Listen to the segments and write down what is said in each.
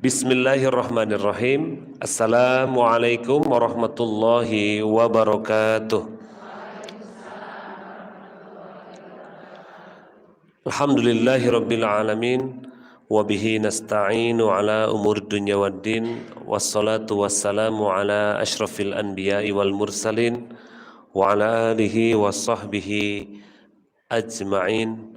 Bismillahirrahmanirrahim. Assalamualaikum warahmatullahi wabarakatuh. Alhamdulillahi rabbil alamin. Wabihi nasta'inu ala umur dunya waddin. Wassalatu wassalamu ala ashrafil anbiya'i wal mursalin. Wa ala alihi wa sahbihi ajma'in.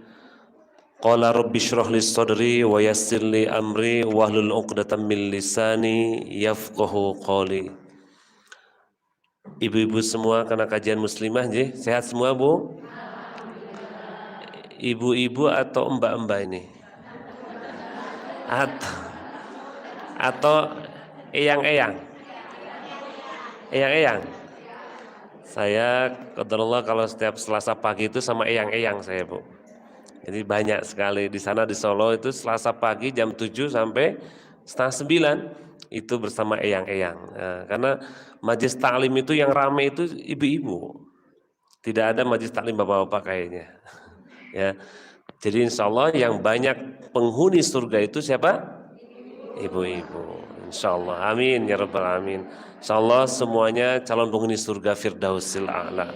Qala rabbi shrah li sadri wa yassir li amri wahlul 'uqdatam min lisani yafqahu qawli. Ibu-ibu semua karena kajian muslimah nggih, sehat semua Bu? Ibu-ibu atau mbak-mbak ini? Atau eyang-eyang? Eyang-eyang? Saya qadarullah kalau setiap Selasa pagi itu sama eyang-eyang saya Bu. Jadi banyak sekali di sana di Solo itu Selasa pagi jam 7 sampai setengah 9 itu bersama eyang-eyang. Nah, karena majelis taklim itu yang rame itu ibu-ibu. Tidak ada majelis taklim bapak-bapak kayaknya. Ya. Jadi insya Allah yang banyak penghuni surga itu siapa? Ibu-ibu. Insya Allah. Amin ya rabbal alamin. Insya Allah semuanya calon penghuni surga Firdausil A'la.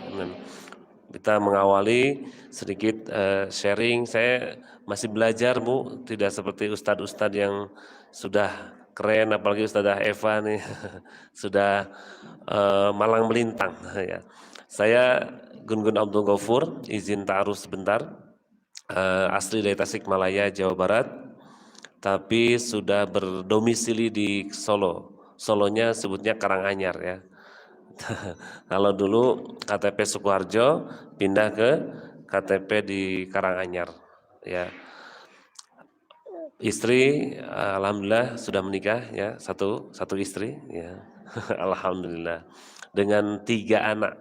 Kita mengawali sedikit sharing. Saya masih belajar Bu, tidak seperti ustadz-ustadz yang sudah keren, apalagi Ustadzah Eva nih sudah malang melintang. Ya. Saya Gun-Gun Abdul Ghafur, izin ta'aruf sebentar, asli dari Tasikmalaya, Jawa Barat, tapi sudah berdomisili di Solo. Solonya sebutnya Karanganyar ya. Kalau dulu KTP Sukoharjo pindah ke KTP di Karanganyar ya. Istri alhamdulillah sudah menikah ya, satu istri ya. Alhamdulillah. Dengan 3 anak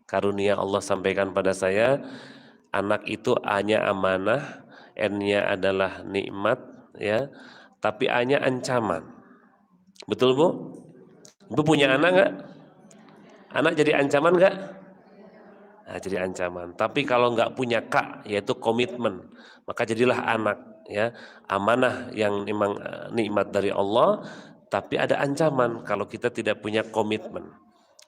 karunia Allah sampaikan pada saya. Anak itu A-nya amanah, N-nya adalah nikmat ya, tapi A-nya ancaman. Betul Bu? Ibu punya anak enggak? Anak jadi ancaman enggak? Nah, jadi ancaman. Tapi kalau enggak punya K, yaitu komitmen, maka jadilah anak ya. Amanah yang memang nikmat dari Allah, tapi ada ancaman kalau kita tidak punya komitmen.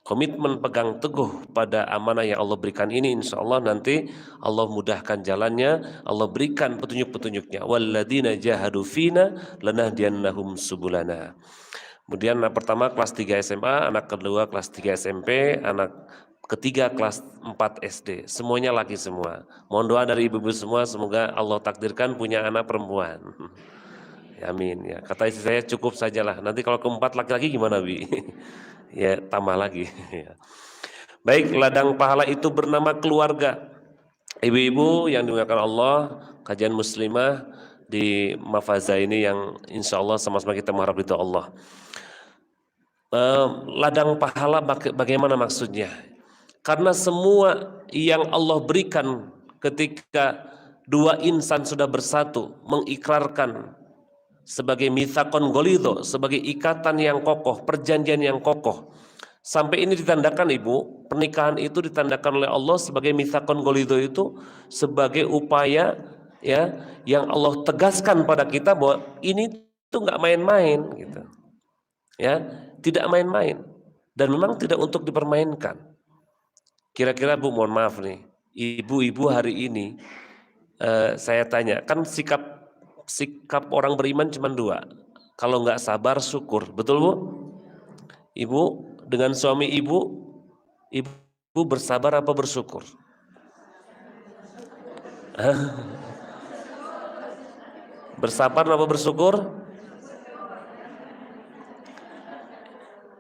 Komitmen pegang teguh pada amanah yang Allah berikan ini, insya Allah nanti Allah mudahkan jalannya, Allah berikan petunjuk-petunjuknya. Walladzina jahadu fina lanahdiyannahum subulana. Kemudian anak pertama kelas 3 SMA, anak kedua kelas 3 SMP, anak ketiga kelas 4 SD. Semuanya laki semua. Mohon doa dari ibu-ibu semua, semoga Allah takdirkan punya anak perempuan. Amin ya. Kata istri saya cukup sajalah. Nanti kalau keempat laki-laki gimana Bi? Ya tambah lagi. Baik, ladang pahala itu bernama keluarga. Ibu-ibu yang dimuliakan Allah, kajian muslimah di Mafaza ini yang insya Allah sama-sama kita mengharap ridho Allah. Ladang pahala bagaimana maksudnya? Karena semua yang Allah berikan ketika 2 insan sudah bersatu mengikrarkan sebagai mitsaqon ghalidho, sebagai ikatan yang kokoh, perjanjian yang kokoh. Sampai ini ditandakan Ibu, pernikahan itu ditandakan oleh Allah sebagai mitsaqon ghalidho itu sebagai upaya ya yang Allah tegaskan pada kita bahwa ini tuh nggak main-main gitu. Ya, tidak main-main dan memang tidak untuk dipermainkan. Kira-kira Bu, mohon maaf nih, ibu-ibu hari ini saya tanya, kan sikap orang beriman cuma 2. Kalau nggak sabar syukur, betul Bu? Ibu dengan suami ibu bersabar apa bersyukur? Bersabar apa bersyukur?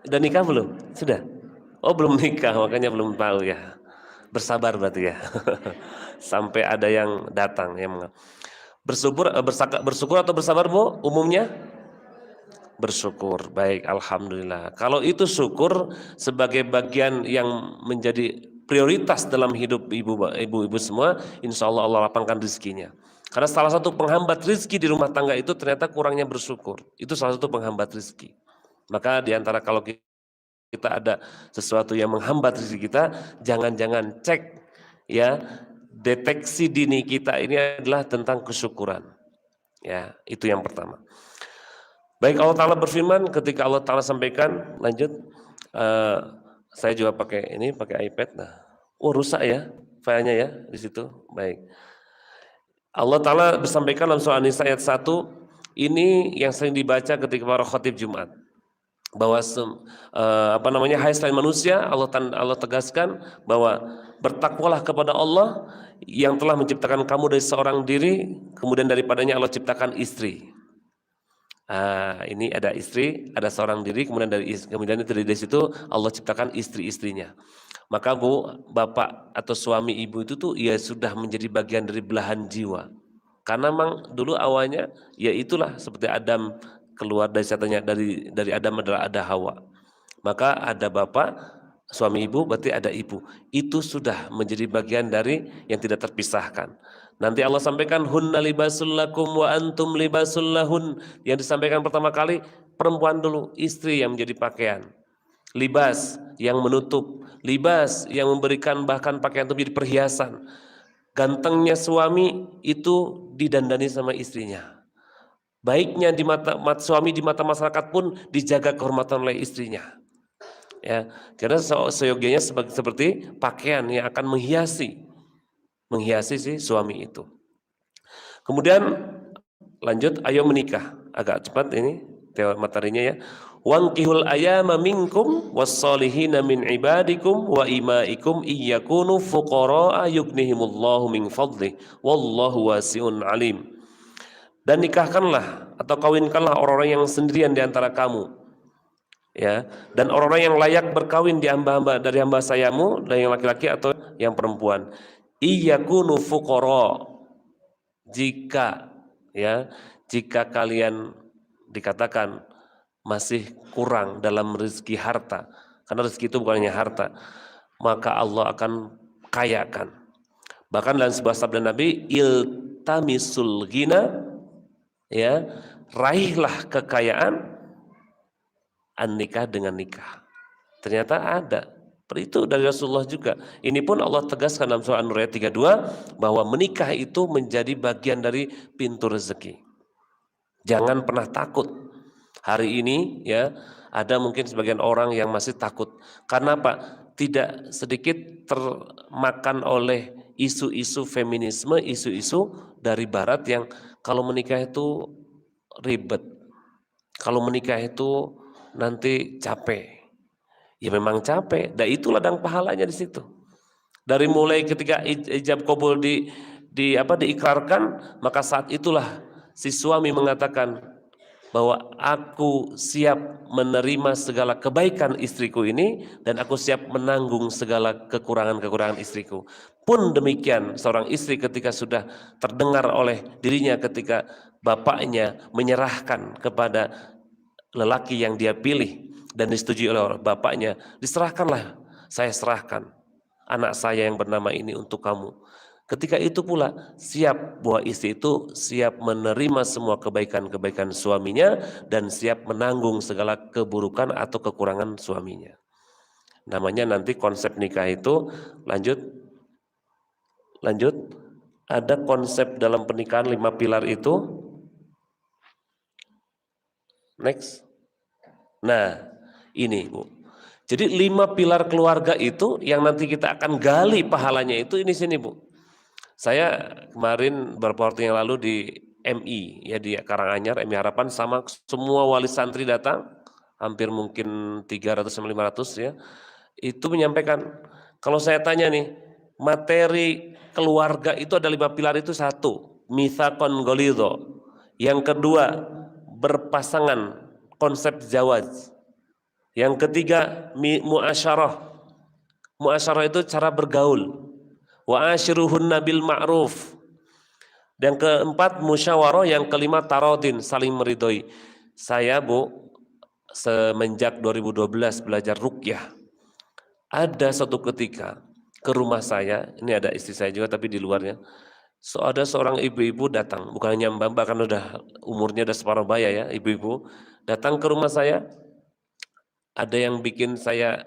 Udah nikah belum? Sudah? Oh belum nikah, makanya belum tahu ya. Bersabar berarti ya. Sampai ada yang datang yang bersyukur atau bersabar Bu? Umumnya bersyukur. Baik, alhamdulillah. Kalau itu syukur sebagai bagian yang menjadi prioritas dalam hidup ibu-ibu semua, insya Allah Allah lapangkan rezekinya. Karena salah satu penghambat rezeki di rumah tangga itu ternyata kurangnya bersyukur. Itu salah satu penghambat rezeki. Maka diantara kalau kita ada sesuatu yang menghambat rezeki kita, jangan-jangan cek ya, deteksi dini kita ini adalah tentang kesyukuran. Ya, itu yang pertama. Baik, Allah Ta'ala berfirman ketika Allah Ta'ala sampaikan, lanjut, eh, saya juga pakai iPad. Nah, rusak ya filenya ya di situ. Baik. Allah Ta'ala bersampaikan dalam surah An-Nisa ayat 1, ini yang sering dibaca ketika para khatib Jumat. Bahwa hai selain manusia, Allah tegaskan bahwa bertakwalah kepada Allah yang telah menciptakan kamu dari seorang diri, kemudian daripadanya Allah ciptakan istri. Ini ada istri, ada seorang diri, kemudian dari situ Allah ciptakan istri-istrinya. Maka bapak atau suami ibu itu tuh ya sudah menjadi bagian dari belahan jiwa. Karena memang dulu awalnya ya itulah seperti Adam keluar dari setannya, dari Adam adalah ada Hawa. Maka ada bapak, suami ibu berarti ada ibu. Itu sudah menjadi bagian dari yang tidak terpisahkan. Nanti Allah sampaikan hunna libasul lakum wa antum libasul lahun. Yang disampaikan pertama kali perempuan dulu, istri yang menjadi pakaian. Libas yang menutup, libas yang memberikan bahkan pakaian itu menjadi perhiasan. Gantengnya suami itu didandani sama istrinya. Baiknya di mata suami di mata masyarakat pun dijaga kehormatan oleh istrinya. Ya, karena seyogianya seperti pakaian yang akan menghiasi si suami itu. Kemudian lanjut, ayo menikah. Agak cepat ini materinya ya. Wankihul ayama minkum wassolihina min ibadikum wa imaikum iyakunu fuqara'a yughnihimullahu min fadlih wallahu wasi'un alim. Dan nikahkanlah atau kawinkanlah orang-orang yang sendirian di antara kamu, ya, dan orang-orang yang layak berkawin di hamba-hamba dari hamba sayamu, dan yang laki-laki atau yang perempuan. Iyakunu fuqara, jika kalian dikatakan masih kurang dalam rezeki harta, karena rezeki itu bukan hanya harta, maka Allah akan kayakan. Bahkan dalam sebuah sabda Nabi, iltamisul ghina, ya, raihlah kekayaan, nikah dengan nikah. Ternyata ada. Itu dari Rasulullah juga. Ini pun Allah tegaskan dalam surah An-Nur ayat 32 bahwa menikah itu menjadi bagian dari pintu rezeki. Jangan pernah takut. Hari ini ya ada mungkin sebagian orang yang masih takut. Karena apa? Tidak sedikit termakan oleh isu-isu feminisme, isu-isu dari barat yang kalau menikah itu ribet. Kalau menikah itu nanti capek. Ya memang capek, dan itu ladang pahalanya di situ. Dari mulai ketika ijab kabul diikrarkan, maka saat itulah si suami mengatakan bahwa aku siap menerima segala kebaikan istriku ini dan aku siap menanggung segala kekurangan-kekurangan istriku. Pun demikian seorang istri ketika sudah terdengar oleh dirinya ketika bapaknya menyerahkan kepada lelaki yang dia pilih dan disetujui oleh bapaknya, diserahkanlah, saya serahkan anak saya yang bernama ini untuk kamu. Ketika itu pula siap bahwa istri itu siap menerima semua kebaikan-kebaikan suaminya dan siap menanggung segala keburukan atau kekurangan suaminya. Namanya nanti konsep nikah itu lanjut ada konsep dalam pernikahan 5 pilar itu. Next. Nah, ini Bu. Jadi 5 pilar keluarga itu yang nanti kita akan gali pahalanya itu ini sini Bu. Saya kemarin beberapa waktu yang lalu di MI ya di Karanganyar, MI Harapan, sama semua wali santri datang, hampir mungkin 300-500 ya. Itu menyampaikan, kalau saya tanya nih, materi keluarga itu ada 5 pilar itu. 1, mitsaqon ghalidho. Yang kedua, berpasangan, konsep zawaj. Yang ketiga, muasyarah. Muasyarah itu cara bergaul. Wa ashiruhunna bil ma'ruf. Dan keempat, musyawarah. Yang kelima, tarodin, saling meridhoi. Saya Bu, semenjak 2012 belajar ruqyah, ada suatu ketika ke rumah saya, ini ada istri saya juga tapi di luarnya, ada seorang ibu-ibu datang, bukan hanya mbak-mbak, kan udah umurnya udah separuh baya ya, ibu-ibu datang ke rumah saya. Ada yang bikin saya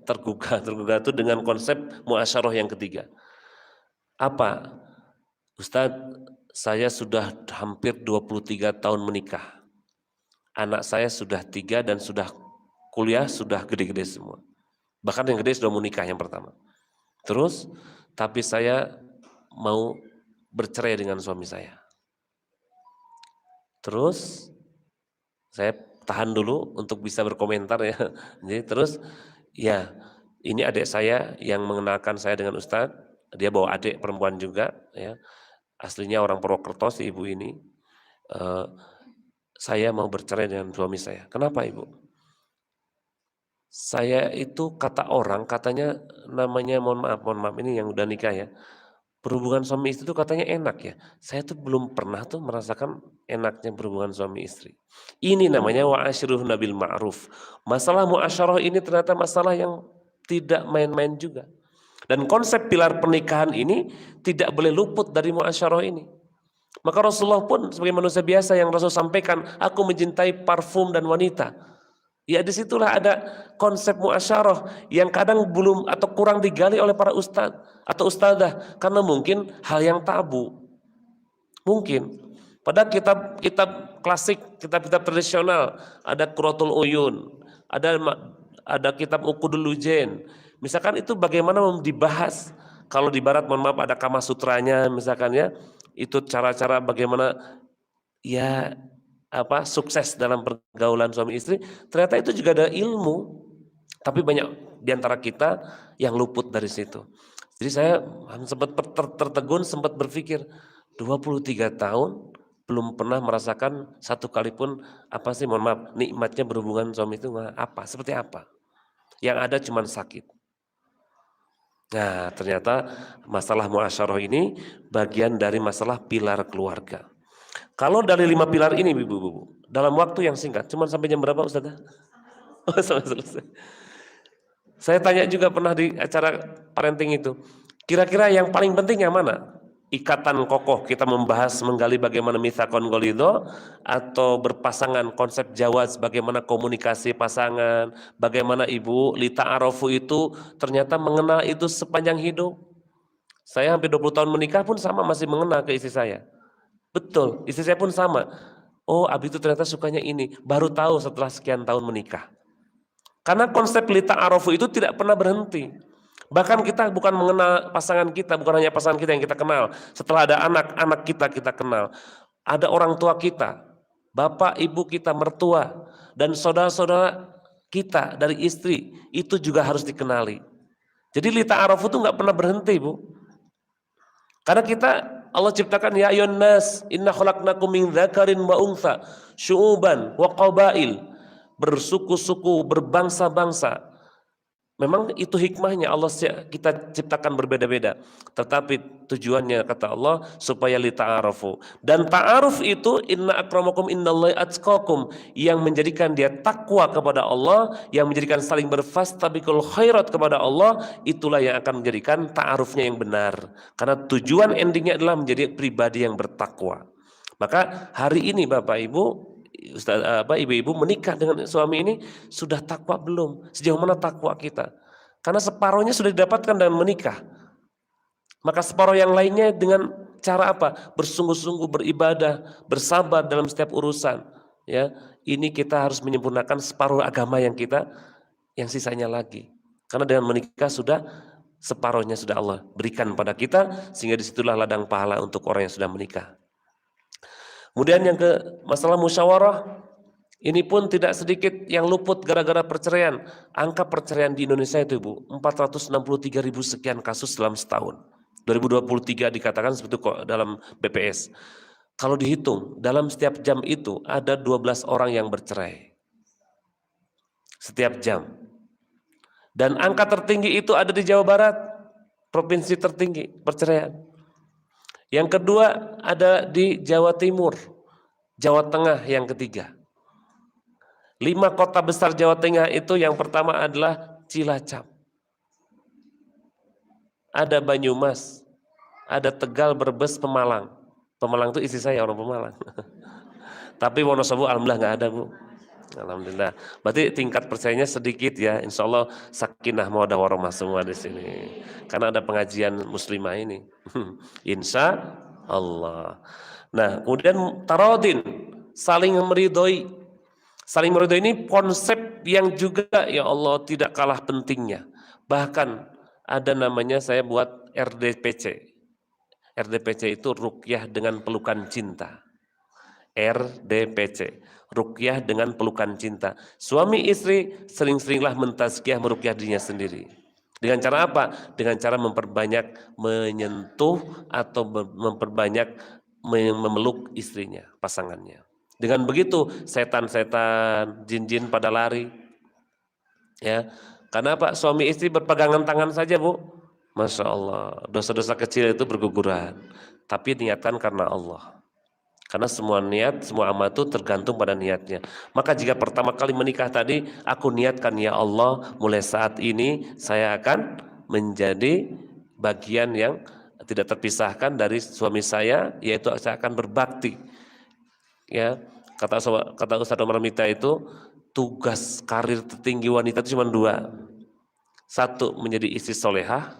tergugah itu dengan konsep muasyarah yang ketiga. Apa? Ustadz, saya sudah hampir 23 tahun menikah. Anak saya sudah 3 dan sudah kuliah, sudah gede-gede semua. Bahkan yang gede sudah mau nikah yang pertama. Terus, tapi saya mau bercerai dengan suami saya. Terus, saya tahan dulu untuk bisa berkomentar ya. Jadi terus, ya ini adik saya yang mengenalkan saya dengan Ustadz. Dia bawa adik perempuan juga ya. Aslinya orang Purwokerto si ibu ini. Saya mau bercerai dengan suami saya. Kenapa ibu? Saya itu kata orang, katanya namanya mohon maaf ini yang udah nikah ya. Berhubungan suami istri itu katanya enak ya. Saya tuh belum pernah tuh merasakan enaknya berhubungan suami istri. Ini namanya wa'ashiruhunna bil ma'ruf. Masalah muasyarah ini ternyata masalah yang tidak main-main juga. Dan konsep pilar pernikahan ini tidak boleh luput dari muasyarah ini. Maka Rasulullah pun sebagai manusia biasa yang Rasul sampaikan, aku mencintai parfum dan wanita. Ya disitulah ada konsep muasyarah yang kadang belum atau kurang digali oleh para ustadz atau ustadzah karena mungkin hal yang tabu. Mungkin. Pada kitab-kitab klasik, kitab-kitab tradisional, ada Qurratul Uyun, ada kitab Uqudul Lujain. Misalkan itu bagaimana dibahas. Kalau di barat mohon maaf ada Kama Sutranya misalkan ya. Itu cara-cara bagaimana ya sukses dalam pergaulan suami istri, ternyata itu juga ada ilmu, tapi banyak diantara kita yang luput dari situ. Jadi saya sempat tertegun, sempat berpikir 23 tahun belum pernah merasakan satu kali pun mohon maaf nikmatnya berhubungan suami itu seperti apa? Yang ada cuma sakit. Nah ternyata masalah muasyarah ini bagian dari masalah pilar keluarga. Kalau dari 5 pilar ini ibu-ibu, dalam waktu yang singkat, cuma sampai jam berapa Ustazah? Oh sampai selesai. Saya tanya juga pernah di acara parenting itu, kira-kira yang paling penting yang mana? Ikatan kokoh, kita membahas menggali bagaimana mitsaqon ghalidho, atau berpasangan konsep jawaz, bagaimana komunikasi pasangan, bagaimana ibu lita'arofu itu ternyata mengenal itu sepanjang hidup. Saya hampir 20 tahun menikah pun sama masih mengenal ke istri saya. Betul, istri saya pun sama. Oh, Abi itu ternyata sukanya ini. Baru tahu setelah sekian tahun menikah. Karena konsep lita'arofu itu tidak pernah berhenti. Bahkan kita bukan mengenal pasangan kita, bukan hanya pasangan kita yang kita kenal. Setelah ada anak-anak kita kenal. Ada orang tua kita, bapak, ibu kita, mertua, dan saudara-saudara kita dari istri, itu juga harus dikenali. Jadi lita'arofu itu nggak pernah berhenti, Bu. Karena kita Allah ciptakan ya ayyuhan nas inna khalaqnakum min dzakarin wa untha syu'uban wa qabail, bersuku-suku, berbangsa-bangsa. Memang itu hikmahnya Allah kita ciptakan berbeda-beda. Tetapi tujuannya kata Allah supaya lita'arufu. Dan ta'aruf itu inna akramakum innallahi atqakum, yang menjadikan dia takwa kepada Allah, yang menjadikan saling berfastabiqul khairat kepada Allah, itulah yang akan menjadikan ta'arufnya yang benar. Karena tujuan endingnya adalah menjadi pribadi yang bertakwa. Maka hari ini Bapak Ibu, ibu-ibu menikah dengan suami ini sudah takwa belum? Sejauh mana takwa kita? Karena separuhnya sudah didapatkan dalam menikah. Maka separuh yang lainnya dengan cara apa? Bersungguh-sungguh beribadah, bersabar dalam setiap urusan. Ya, ini kita harus menyempurnakan separuh agama yang sisanya lagi. Karena dengan menikah sudah separuhnya sudah Allah berikan pada kita, sehingga disitulah ladang pahala untuk orang yang sudah menikah. Kemudian yang ke masalah musyawarah, ini pun tidak sedikit yang luput gara-gara perceraian. Angka perceraian di Indonesia itu Bu, 463.000 sekian kasus dalam setahun. 2023 dikatakan seperti itu kok dalam BPS. Kalau dihitung, dalam setiap jam itu ada 12 orang yang bercerai. Setiap jam. Dan angka tertinggi itu ada di Jawa Barat, provinsi tertinggi perceraian. Yang kedua ada di Jawa Timur, Jawa Tengah yang ketiga. 5 kota besar Jawa Tengah itu yang pertama adalah Cilacap. Ada Banyumas, ada Tegal, Brebes, Pemalang. Pemalang itu istri saya orang Pemalang. Tapi Wonosobo alhamdulillah nggak ada Bu. Alhamdulillah. Berarti tingkat percayanya sedikit ya. Insya Allah sakinah mawaddah warahmah semua di sini. Karena ada pengajian muslimah ini. Insya Allah. Nah, kemudian tarodin, saling meridhoi. Saling meridhoi ini konsep yang juga ya Allah tidak kalah pentingnya. Bahkan ada namanya saya buat RDPC. RDPC itu ruqyah dengan pelukan cinta. RDPC, ruqyah dengan pelukan cinta. Suami istri sering-seringlah mentazkiyah meruqyah dirinya sendiri. Dengan cara apa? Dengan cara memperbanyak menyentuh atau memperbanyak memeluk istrinya, pasangannya. Dengan begitu setan-setan, jin-jin pada lari. Ya, karena apa? Suami istri berpegangan tangan saja, Bu. Masya Allah, dosa-dosa kecil itu berguguran. Tapi niatkan karena Allah. Karena semua niat, semua amal itu tergantung pada niatnya. Maka jika pertama kali menikah tadi, aku niatkan ya Allah, mulai saat ini saya akan menjadi bagian yang tidak terpisahkan dari suami saya, yaitu saya akan berbakti. Ya, kata Ustaz Omar Mita itu, tugas karir tertinggi wanita itu cuma dua. Satu, menjadi istri solehah.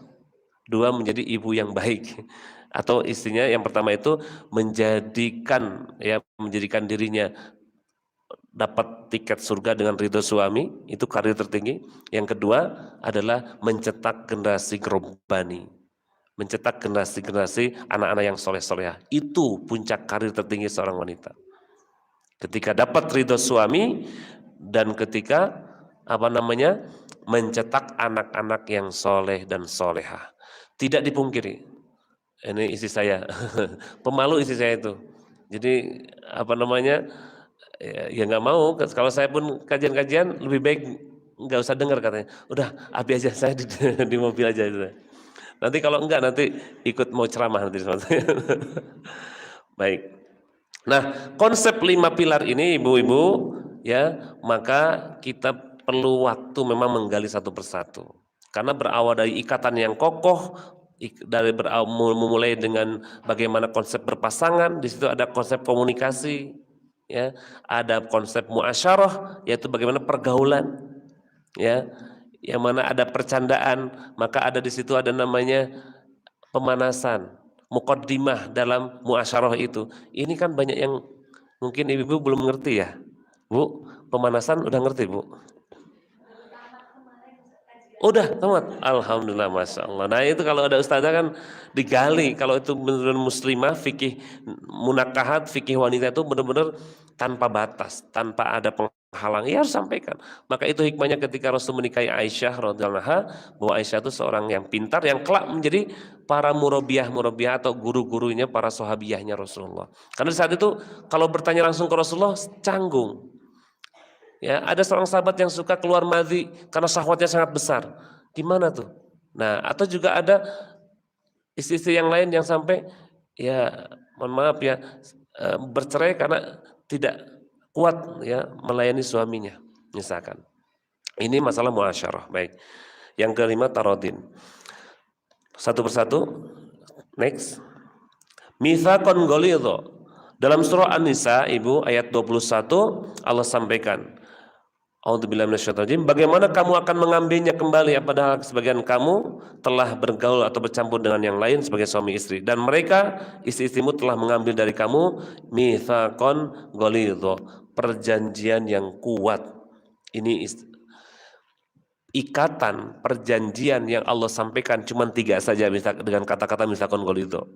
Dua, menjadi ibu yang baik. Atau istrinya yang pertama itu menjadikan dirinya dapat tiket surga dengan ridho suami, itu karir tertinggi. Yang kedua adalah mencetak generasi gerobbani, mencetak generasi anak-anak yang soleh-solehah. Itu puncak karir tertinggi seorang wanita. Ketika dapat ridho suami dan ketika mencetak anak-anak yang soleh dan solehah. Tidak dipungkiri, ini istri saya, pemalu istri saya itu. Jadi ya nggak mau. Kalau saya pun kajian-kajian lebih baik nggak usah dengar katanya. Udah, abi aja saya di mobil aja. Nanti kalau enggak nanti ikut mau ceramah nanti. Baik. Nah, konsep 5 pilar ini ibu-ibu ya, maka kita perlu waktu memang menggali satu persatu. Karena berawal dari ikatan yang kokoh, memulai dengan bagaimana konsep berpasangan, di situ ada konsep komunikasi, ya, ada konsep muasyarah, yaitu bagaimana pergaulan, ya, yang mana ada percandaan, maka ada di situ ada namanya pemanasan, muqaddimah dalam muasyarah itu. Ini kan banyak yang mungkin ibu-ibu belum mengerti ya, Bu. Pemanasan udah ngerti, Bu? Udah tamat, alhamdulillah, masya Allah. Nah itu kalau ada ustazah kan digali, kalau itu benar-benar muslimah, fikih munakahat, fikih wanita itu benar-benar tanpa batas, tanpa ada penghalang, ya harus sampaikan. Maka itu hikmahnya ketika Rasul menikahi Aisyah radhiyallahu anha, bahwa Aisyah itu seorang yang pintar, yang kelak menjadi para murabiyah atau guru-gurunya para sahabiyahnya Rasulullah. Karena saat itu kalau bertanya langsung ke Rasulullah canggung. Ya, ada seorang sahabat yang suka keluar madhi karena syahwatnya sangat besar. Gimana tuh? Nah, atau juga ada istri-istri yang lain yang sampai ya mohon maaf ya bercerai karena tidak kuat ya melayani suaminya, misalkan. Ini masalah muasyarah. Baik. Yang kelima tarodin. Satu persatu. Next. Mitsaqan ghalidha. Dalam surah An-Nisa, Ibu, ayat 21 Allah sampaikan, A'udzubillahi minasyaitonir rajim. Bagaimana kamu akan mengambilnya kembali padahal sebagian kamu telah bergaul atau bercampur dengan yang lain sebagai suami istri, dan mereka istri-istrimu telah mengambil dari kamu mitsaqan ghalidha, perjanjian yang kuat. Ini ikatan perjanjian yang Allah sampaikan cuma 3 saja dengan kata-kata mitsaqan ghalidha.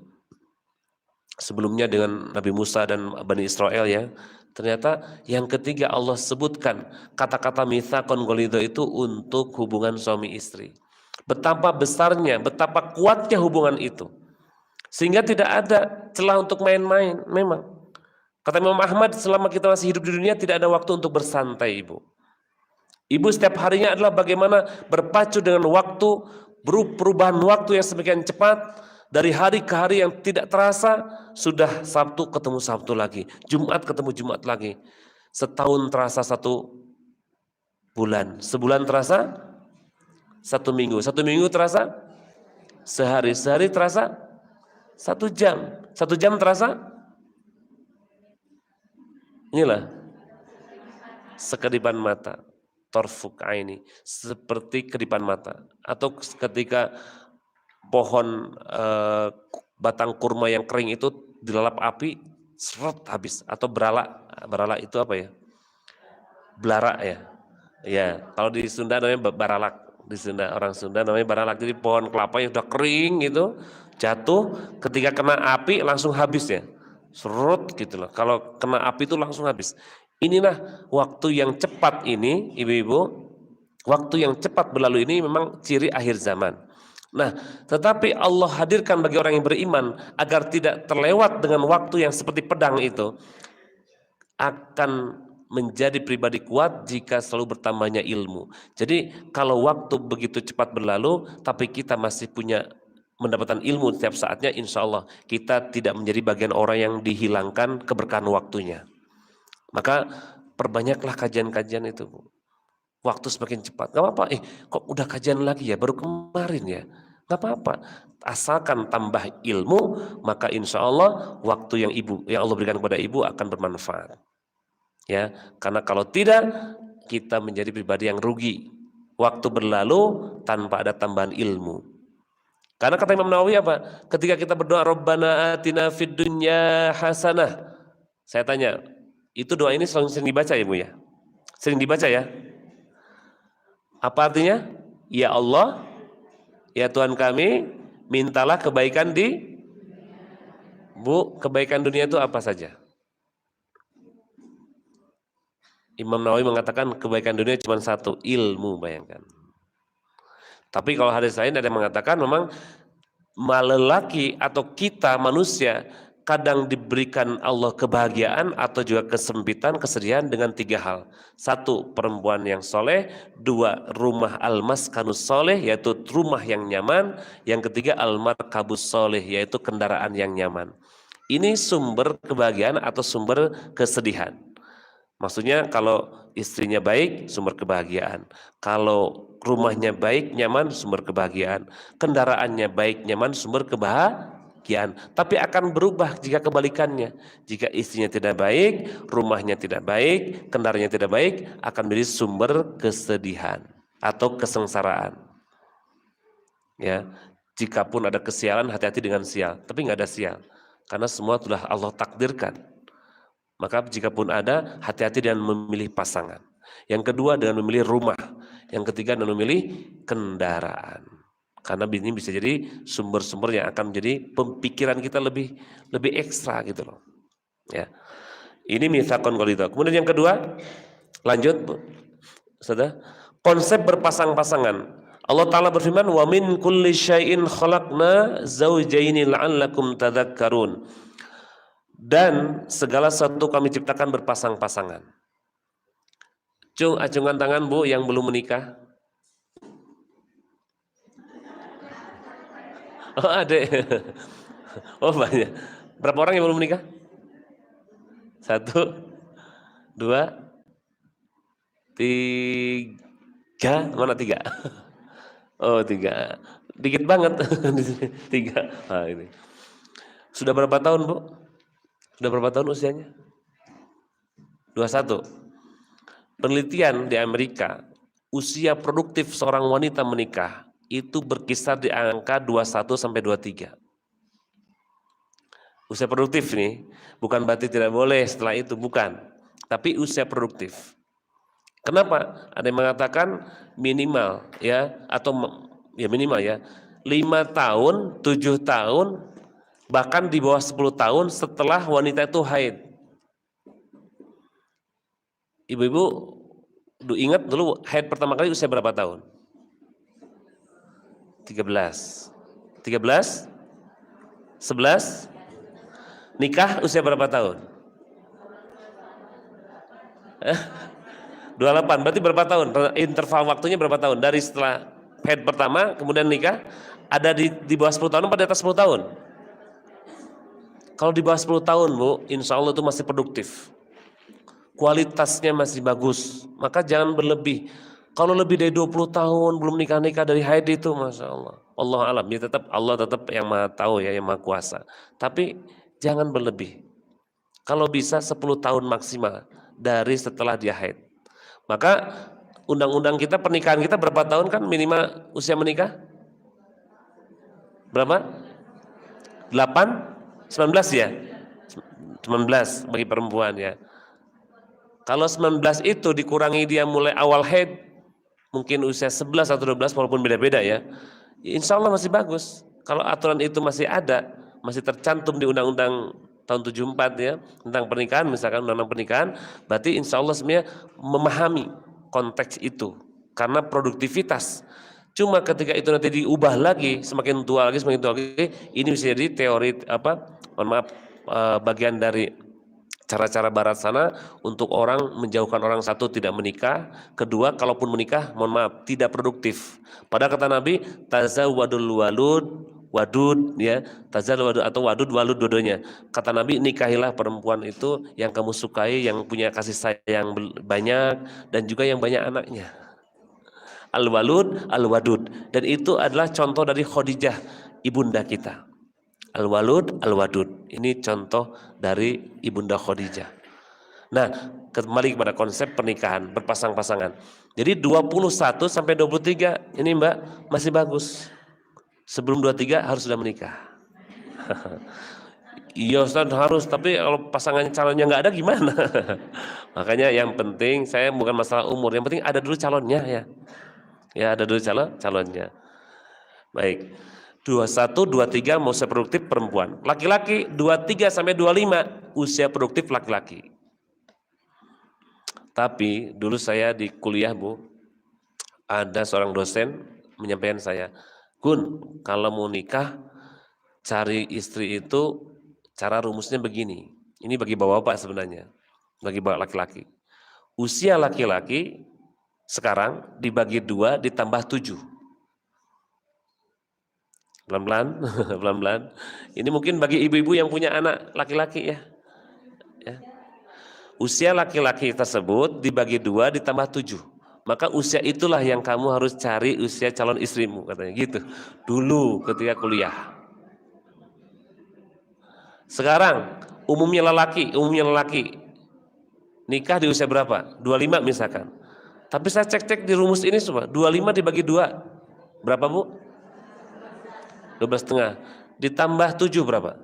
Sebelumnya dengan Nabi Musa dan Bani Israel ya. Ternyata yang ketiga Allah sebutkan kata-kata mitsaqan ghalidha itu untuk hubungan suami istri. Betapa besarnya, betapa kuatnya hubungan itu. Sehingga tidak ada celah untuk main-main memang. Kata Imam Ahmad, selama kita masih hidup di dunia tidak ada waktu untuk bersantai, Ibu. Ibu setiap harinya adalah bagaimana berpacu dengan waktu, perubahan waktu yang semakin cepat. Dari hari ke hari yang tidak terasa, sudah Sabtu ketemu Sabtu lagi, Jumat ketemu Jumat lagi. Setahun terasa 1 bulan, sebulan terasa 1 minggu, 1 minggu terasa sehari, sehari terasa 1 jam, 1 jam terasa, inilah sekedipan mata, torfuk aini, seperti kedipan mata. Atau ketika pohon batang kurma yang kering itu dilalap api, seret habis. Atau berala itu apa ya? Belara ya. Ya, kalau di Sunda namanya baralak. Di Sunda, orang Sunda namanya baralak. Jadi pohon kelapa yang udah kering gitu, jatuh, ketika kena api langsung habis ya. Serut gitu loh. Kalau kena api itu langsung habis. Inilah waktu yang cepat ini, ibu-ibu, waktu yang cepat berlalu ini memang ciri akhir zaman. Nah, tetapi Allah hadirkan bagi orang yang beriman agar tidak terlewat dengan waktu yang seperti pedang itu, akan menjadi pribadi kuat jika selalu bertambahnya ilmu. Jadi kalau waktu begitu cepat berlalu, tapi kita masih punya mendapatkan ilmu setiap saatnya, insya Allah kita tidak menjadi bagian orang yang dihilangkan keberkahan waktunya. Maka perbanyaklah kajian-kajian itu. Waktu semakin cepat, gak apa-apa, kok udah kajian lagi ya, baru kemarin ya, gak apa-apa. Asalkan tambah ilmu, maka insya Allah waktu yang Allah berikan kepada ibu akan bermanfaat. Ya, karena kalau tidak, kita menjadi pribadi yang rugi. Waktu berlalu tanpa ada tambahan ilmu. Karena kata Imam Nawawi apa? Ketika kita berdoa, Rabbana atina fid dunya hasanah. Saya tanya, itu doa ini sering dibaca ya Bu ya? Sering dibaca ya? Apa artinya? Ya Allah, ya Tuhan kami, mintalah kebaikan Bu, kebaikan dunia itu apa saja? Imam Nawawi mengatakan kebaikan dunia cuma satu, ilmu, bayangkan. Tapi kalau hadis lain ada yang mengatakan memang lelaki atau kita manusia kadang diberikan Allah kebahagiaan atau juga kesempitan, kesedihan dengan 3 hal. 1, perempuan yang soleh. 2, rumah al-maskanus soleh, yaitu rumah yang nyaman. Yang ketiga, al-markabus soleh, yaitu kendaraan yang nyaman. Ini sumber kebahagiaan atau sumber kesedihan. Maksudnya kalau istrinya baik, sumber kebahagiaan. Kalau rumahnya baik, nyaman, sumber kebahagiaan. Kendaraannya baik, nyaman, sumber kebahagiaan. Tapi akan berubah jika kebalikannya. Jika istrinya tidak baik, rumahnya tidak baik, kendaraannya tidak baik, akan menjadi sumber kesedihan atau kesengsaraan. Ya, jika pun ada kesialan, hati-hati dengan sial. Tapi nggak ada sial, karena semua telah Allah takdirkan. Maka jika pun ada, hati-hati dengan memilih pasangan. Yang kedua dengan memilih rumah. Yang ketiga dengan memilih kendaraan. Karena ini bisa jadi sumber-sumber yang akan menjadi pemikiran kita lebih ekstra gitu loh. Ya. Ini mitsaqon qalidha. Kemudian yang kedua, lanjut Bu. Sudah? Konsep berpasang-pasangan. Allah Ta'ala berfirman, wa min kulli syai'in khalaqna zawjaini la'allakum tadhakkarun. Dan segala sesuatu kami ciptakan berpasang-pasangan. Acungan tangan Bu yang belum menikah. Oh adek. Oh banyak. Berapa orang yang belum menikah? 1, 2, 3. Mana 3? Oh 3. Dikit banget di sini 3. Nah, ini. Sudah berapa tahun Bu? Sudah berapa tahun usianya? 21. Penelitian di Amerika, usia produktif seorang wanita menikah itu berkisar di angka 21 sampai 23. Usia produktif nih, bukan berarti tidak boleh setelah itu, bukan. Tapi usia produktif. Kenapa? Ada yang mengatakan minimal ya, atau ya minimal ya, 5 tahun, 7 tahun, bahkan di bawah 10 tahun setelah wanita itu haid. Ibu-ibu ingat dulu haid pertama kali usia berapa tahun? 13. 11? Nikah usia berapa tahun? 28. Berarti berapa tahun? Interval waktunya berapa tahun? Dari setelah haid pertama kemudian nikah, ada di bawah 10 tahun atau di atas 10 tahun? Kalau di bawah 10 tahun Bu, insya Allah itu masih produktif. Kualitasnya masih bagus, maka jangan berlebih. Kalau lebih dari 20 tahun belum nikah-nikah dari haid itu, Masya Allah. Allah alam, ya tetap Allah tetap yang maha tahu ya, yang maha kuasa. Tapi jangan berlebih. Kalau bisa 10 tahun maksimal dari setelah dia haid. Maka undang-undang kita, pernikahan kita berapa tahun kan minimal usia menikah? Berapa? 19 ya? 19 bagi perempuan ya. Kalau 19 itu dikurangi dia mulai awal haid, mungkin usia 11 atau 12 walaupun beda-beda ya, insya Allah masih bagus. Kalau aturan itu masih ada, masih tercantum di Undang-Undang tahun 74 ya, tentang pernikahan misalkan Undang-Undang pernikahan, berarti insya Allah sebenarnya memahami konteks itu. Karena produktivitas. Cuma ketika itu nanti diubah lagi, semakin tua lagi, ini bisa jadi teori bagian dari cara-cara barat sana untuk orang menjauhkan orang, satu tidak menikah, kedua kalaupun menikah mohon maaf tidak produktif. Padahal kata Nabi tazawwadul wadud ya, tazawwadul atau walud dua-duanya. Kata Nabi nikahilah perempuan itu yang kamu sukai, yang punya kasih sayang banyak dan juga yang banyak anaknya. Al-walud al-wadud, dan itu adalah contoh dari Khadijah ibunda kita. Al-walud al-wadud, ini contoh dari ibunda Khadijah. Nah, kembali kepada konsep pernikahan berpasang-pasangan. Jadi 21 sampai 23 ini Mbak masih bagus. Sebelum 23 harus sudah menikah. Iya Ustaz harus, tapi kalau pasangan calonnya nggak ada gimana? Makanya yang penting saya bukan masalah umur, yang penting ada dulu calonnya ya. Ya ada dulu calonnya. Baik. 21, 23 usia produktif perempuan. Laki-laki 23 sampai 25 usia produktif laki-laki. Tapi dulu saya di kuliah Bu, ada seorang dosen menyampaikan saya, Gun, kalau mau nikah cari istri itu cara rumusnya begini. Ini bagi bapak-bapak sebenarnya, bagi bapak laki-laki. Usia laki-laki sekarang dibagi 2 ditambah 7. Pelan-pelan. Ini mungkin bagi ibu-ibu yang punya anak laki-laki ya. Usia laki-laki tersebut dibagi 2 ditambah 7. Maka usia itulah yang kamu harus cari usia calon istrimu, katanya gitu. Dulu ketika kuliah. Sekarang umumnya lelaki nikah di usia berapa? 25 misalkan. Tapi saya cek-cek di rumus ini semua, 25 dibagi 2. Berapa Bu? 12,5. Ditambah 7 berapa?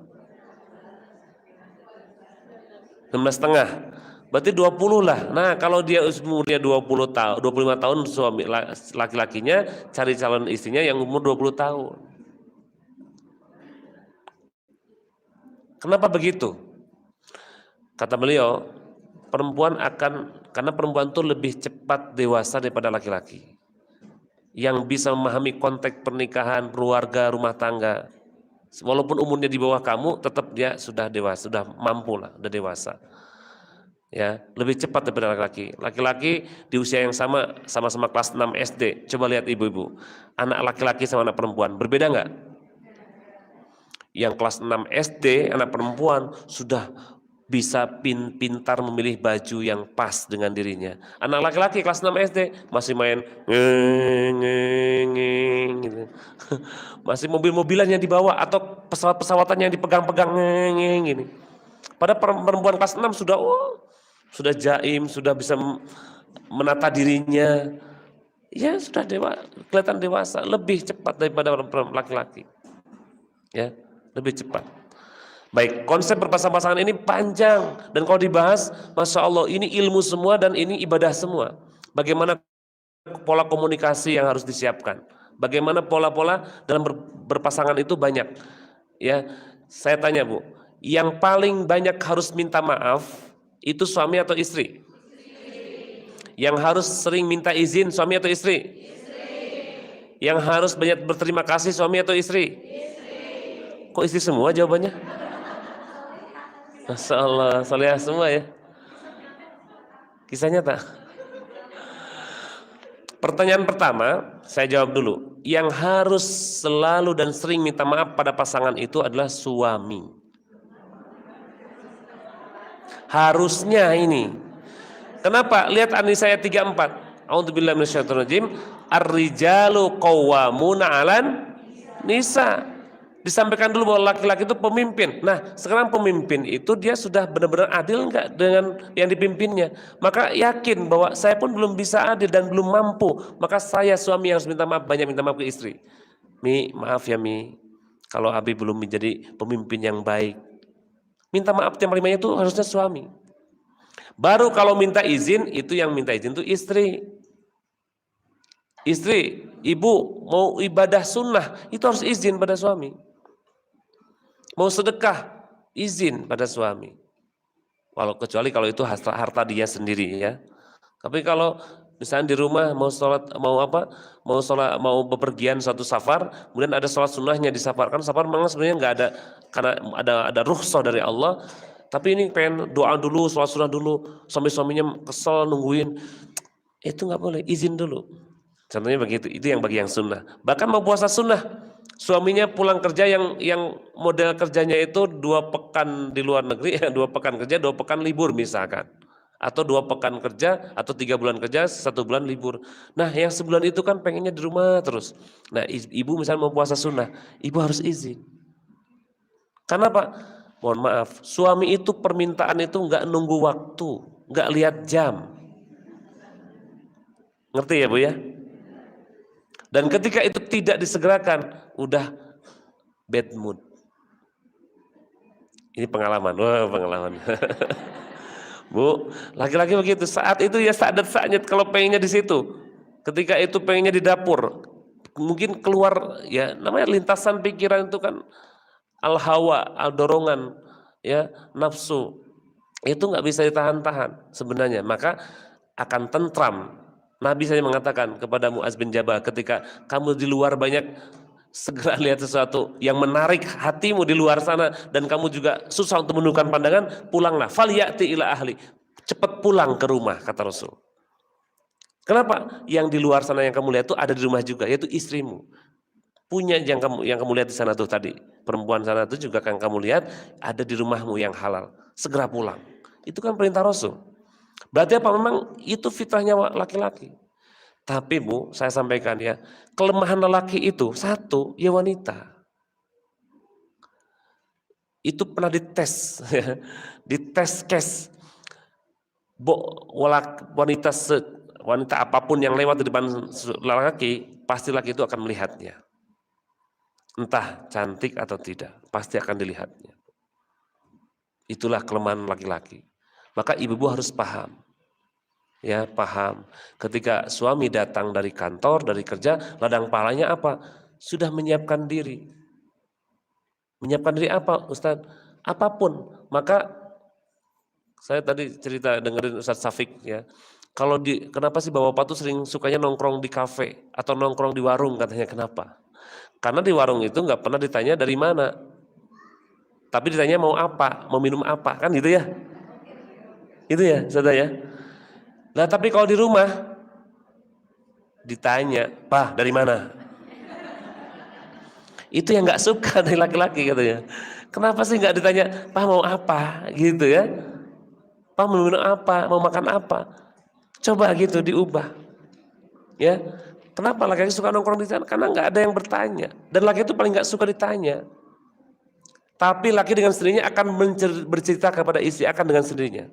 16,5. Berarti 20 lah. Nah, kalau dia umurnya 20 tahun, 25 tahun suami laki-lakinya cari calon istrinya yang umur 20 tahun. Kenapa begitu? Kata beliau, karena perempuan itu lebih cepat dewasa daripada laki-laki. Yang bisa memahami konteks pernikahan, keluarga, rumah tangga. Walaupun umurnya di bawah kamu, tetap dia sudah dewasa, sudah mampu lah, sudah dewasa. Ya, lebih cepat daripada laki-laki. Laki-laki di usia yang sama-sama kelas 6 SD. Coba lihat ibu-ibu, anak laki-laki sama anak perempuan, berbeda nggak? Yang kelas 6 SD, anak perempuan sudah bisa pintar memilih baju yang pas dengan dirinya. Anak laki-laki kelas 6 SD masih main gitu. Masih mobil-mobilan yang dibawa atau pesawat-pesawatan yang dipegang-pegang gini. Pada perempuan kelas 6 sudah jaim, sudah bisa menata dirinya. Ya sudah kelihatan dewasa, lebih cepat daripada laki-laki. Ya, lebih cepat. Baik, konsep berpasang-pasangan ini panjang dan kalau dibahas, Masya Allah ini ilmu semua dan ini ibadah semua. Bagaimana pola komunikasi yang harus disiapkan, bagaimana pola-pola dalam berpasangan itu banyak. Ya, saya tanya Bu, yang paling banyak harus minta maaf itu suami atau istri? Yang harus sering minta izin suami atau istri? Yang harus banyak berterima kasih suami atau istri? Kok istri semua jawabannya? Masya Allah, salihah semua ya. Kisah nyata. Pertanyaan pertama, saya jawab dulu. Yang harus selalu dan sering minta maaf pada pasangan itu adalah suami. Harusnya ini. Kenapa? Lihat An-Nisa ayat 34. A'udzubillahi minasyaitonirrajim. Ar-rijalu qawwamuna 'alan nisa. Disampaikan dulu bahwa laki-laki itu pemimpin. Nah, sekarang pemimpin itu dia sudah benar-benar adil enggak dengan yang dipimpinnya? Maka yakin bahwa saya pun belum bisa adil dan belum mampu. Maka saya suami yang harus minta maaf, banyak minta maaf ke istri. Mi, maaf ya Mi, kalau Abi belum menjadi pemimpin yang baik. Minta maaf yang paling banyak itu harusnya suami. Baru kalau minta izin, itu yang minta izin itu istri. Istri, ibu mau ibadah sunnah, itu harus izin pada suami. Mau sedekah, izin pada suami. Kecuali kalau itu harta dia sendiri ya. Tapi kalau misalnya di rumah mau sholat, mau bepergian suatu safar, kemudian ada sholat sunnahnya di safar, kan safar memang sebenarnya nggak ada, karena ada rukhsah dari Allah. Tapi ini pengen doa dulu, sholat sunnah dulu, suaminya kesel nungguin, itu nggak boleh, izin dulu. Contohnya begitu, itu yang bagi yang sunnah. Bahkan mau puasa sunnah, suaminya pulang kerja yang model kerjanya itu 2 pekan di luar negeri, 2 pekan kerja, 2 pekan libur misalkan. Atau 2 pekan kerja, atau 3 bulan kerja, 1 bulan libur. Nah yang sebulan itu kan pengennya di rumah terus. Nah ibu misalnya mau puasa sunnah, ibu harus izin. Karena apa? Mohon maaf, suami itu permintaan itu nggak nunggu waktu, nggak lihat jam. Ngerti ya Bu ya? Dan ketika itu tidak disegerakan, udah bad mood. Ini pengalaman, pengalaman. Bu, laki-laki begitu, saat itu ya saat kalau pengennya di situ. Ketika itu pengennya di dapur, mungkin keluar ya namanya lintasan pikiran itu kan al-hawa, al-dorongan, ya nafsu. Itu nggak bisa ditahan-tahan sebenarnya, maka akan tentram. Nabi saya mengatakan kepada Mu'adz bin Jabal, ketika kamu di luar banyak segera lihat sesuatu yang menarik hatimu di luar sana dan kamu juga susah untuk menundukkan pandangan, pulanglah. Falyati ila ahli, cepat pulang ke rumah, kata Rasul. Kenapa? Yang di luar sana yang kamu lihat itu ada di rumah juga, yaitu istrimu. Punya yang kamu lihat di sana tuh tadi, perempuan sana itu juga yang kamu lihat ada di rumahmu yang halal. Segera pulang. Itu kan perintah Rasul. Berarti apa? Memang itu fitrahnya laki-laki. Tapi Bu, saya sampaikan ya, kelemahan lelaki itu satu, ya wanita. Itu pernah dites, ya, dites case. Wanita apapun yang lewat di depan lelaki, pasti laki itu akan melihatnya. Entah cantik atau tidak, pasti akan dilihatnya. Itulah kelemahan laki-laki. Maka ibu-ibu harus paham. Ya, paham. Ketika suami datang dari kantor, dari kerja, ladang pahalanya apa? Sudah menyiapkan diri. Menyiapkan diri apa, Ustadz? Apapun. Maka saya tadi cerita dengerin Ustadz Safik ya. Kenapa sih bapak-bapak tuh sering sukanya nongkrong di kafe atau nongkrong di warung, katanya, kenapa? Karena di warung itu nggak pernah ditanya dari mana. Tapi ditanya mau apa, mau minum apa, kan gitu ya. Itu ya, saudara ya. Nah tapi kalau di rumah ditanya, "Pak, dari mana?" Itu yang nggak suka dari laki-laki katanya. Kenapa sih nggak ditanya, "Pak mau apa?" gitu ya. "Pak mau minum apa? Mau makan apa?" Coba gitu diubah. Ya. Kenapa laki-laki suka nongkrong di sana? Karena nggak ada yang bertanya. Dan laki itu paling nggak suka ditanya. Tapi laki dengan sendirinya akan bercerita kepada istri, akan dengan sendirinya.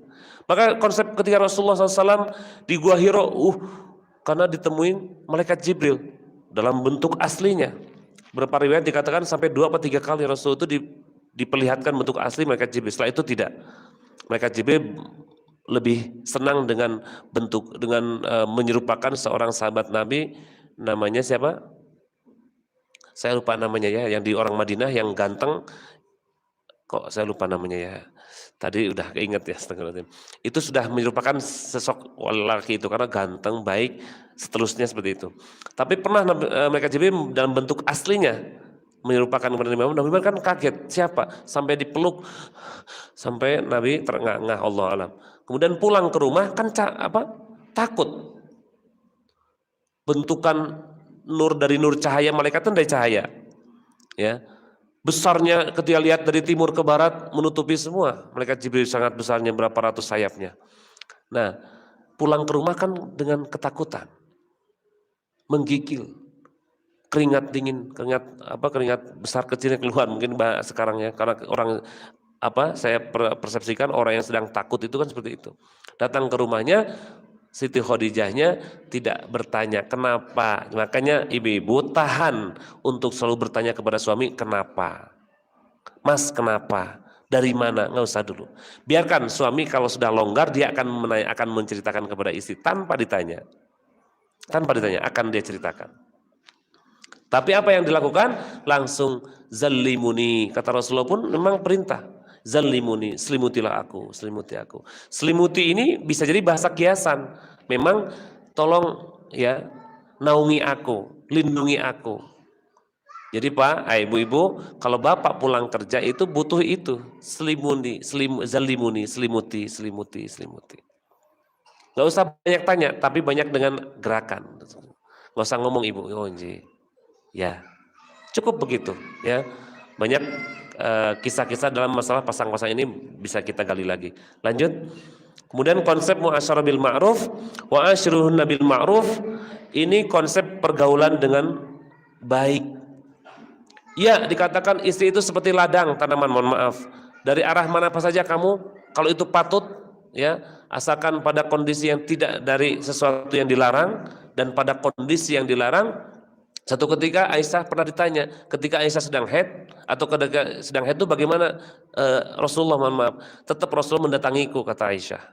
Maka konsep ketika Rasulullah SAW di Gua Hiro, karena ditemuin malaikat Jibril dalam bentuk aslinya. Beberapa riwayat dikatakan sampai 2 atau 3 kali Rasul itu diperlihatkan bentuk asli malaikat Jibril. Setelah itu tidak. Malaikat Jibril lebih senang dengan menyerupakan seorang sahabat Nabi, namanya siapa? Saya lupa namanya ya, yang di orang Madinah yang ganteng. Kok saya lupa namanya ya. Tadi udah keinget ya, itu sudah menyerupakan sosok laki itu karena ganteng, baik, seterusnya seperti itu. Tapi pernah malaikat Jibril dalam bentuk aslinya menyerupakan kepada Nabi Muhammad. Nabi Muhammad kan kaget, siapa? Sampai dipeluk, sampai Nabi terengah-engah, Allah alam. Kemudian pulang ke rumah kan takut. Bentukan nur dari nur cahaya malaikat itu dari cahaya. Ya. Besarnya ketika lihat dari timur ke barat menutupi semua. Malaikat Jibril sangat besarnya, berapa ratus sayapnya. Nah, pulang ke rumah kan dengan ketakutan. Menggigil. Keringat dingin, keringat besar kecilnya keluar mungkin sekarang ya, karena saya persepsikan orang yang sedang takut itu kan seperti itu. Datang ke rumahnya, Siti Khadijahnya tidak bertanya kenapa. Makanya ibu-ibu tahan untuk selalu bertanya kepada suami kenapa. Mas kenapa? Dari mana? Nggak usah dulu. Biarkan suami kalau sudah longgar dia akan menceritakan kepada istri tanpa ditanya. Tanpa ditanya akan dia ceritakan. Tapi apa yang dilakukan? Langsung zalimuni. Kata Rasulullah pun memang perintah. Zalimuni, selimutilah aku, selimuti aku. Selimuti ini bisa jadi bahasa kiasan. Memang tolong ya naungi aku, lindungi aku. Jadi Pak, ibu-ibu, kalau bapak pulang kerja itu butuh itu, zalimuni, selimuti, selimuti, selimuti. Gak usah banyak tanya, tapi banyak dengan gerakan. Gak usah ngomong ibu, oh ya, cukup begitu. Ya, banyak kisah-kisah dalam masalah pasang-pasang ini bisa kita gali lagi. Lanjut. Kemudian konsep mu'asyarah bil ma'ruf wa asyruhunna bil ma'ruf, ini konsep pergaulan dengan baik. Ya, dikatakan istri itu seperti ladang tanaman, mohon maaf. Dari arah mana apa saja kamu, kalau itu patut, ya, asalkan pada kondisi yang tidak dari sesuatu yang dilarang dan pada kondisi yang dilarang. Satu ketika Aisyah pernah ditanya, ketika Aisyah sedang haid atau ketika sedang haid itu bagaimana Rasulullah, mohon maaf, tetap Rasulullah mendatangiku, kata Aisyah.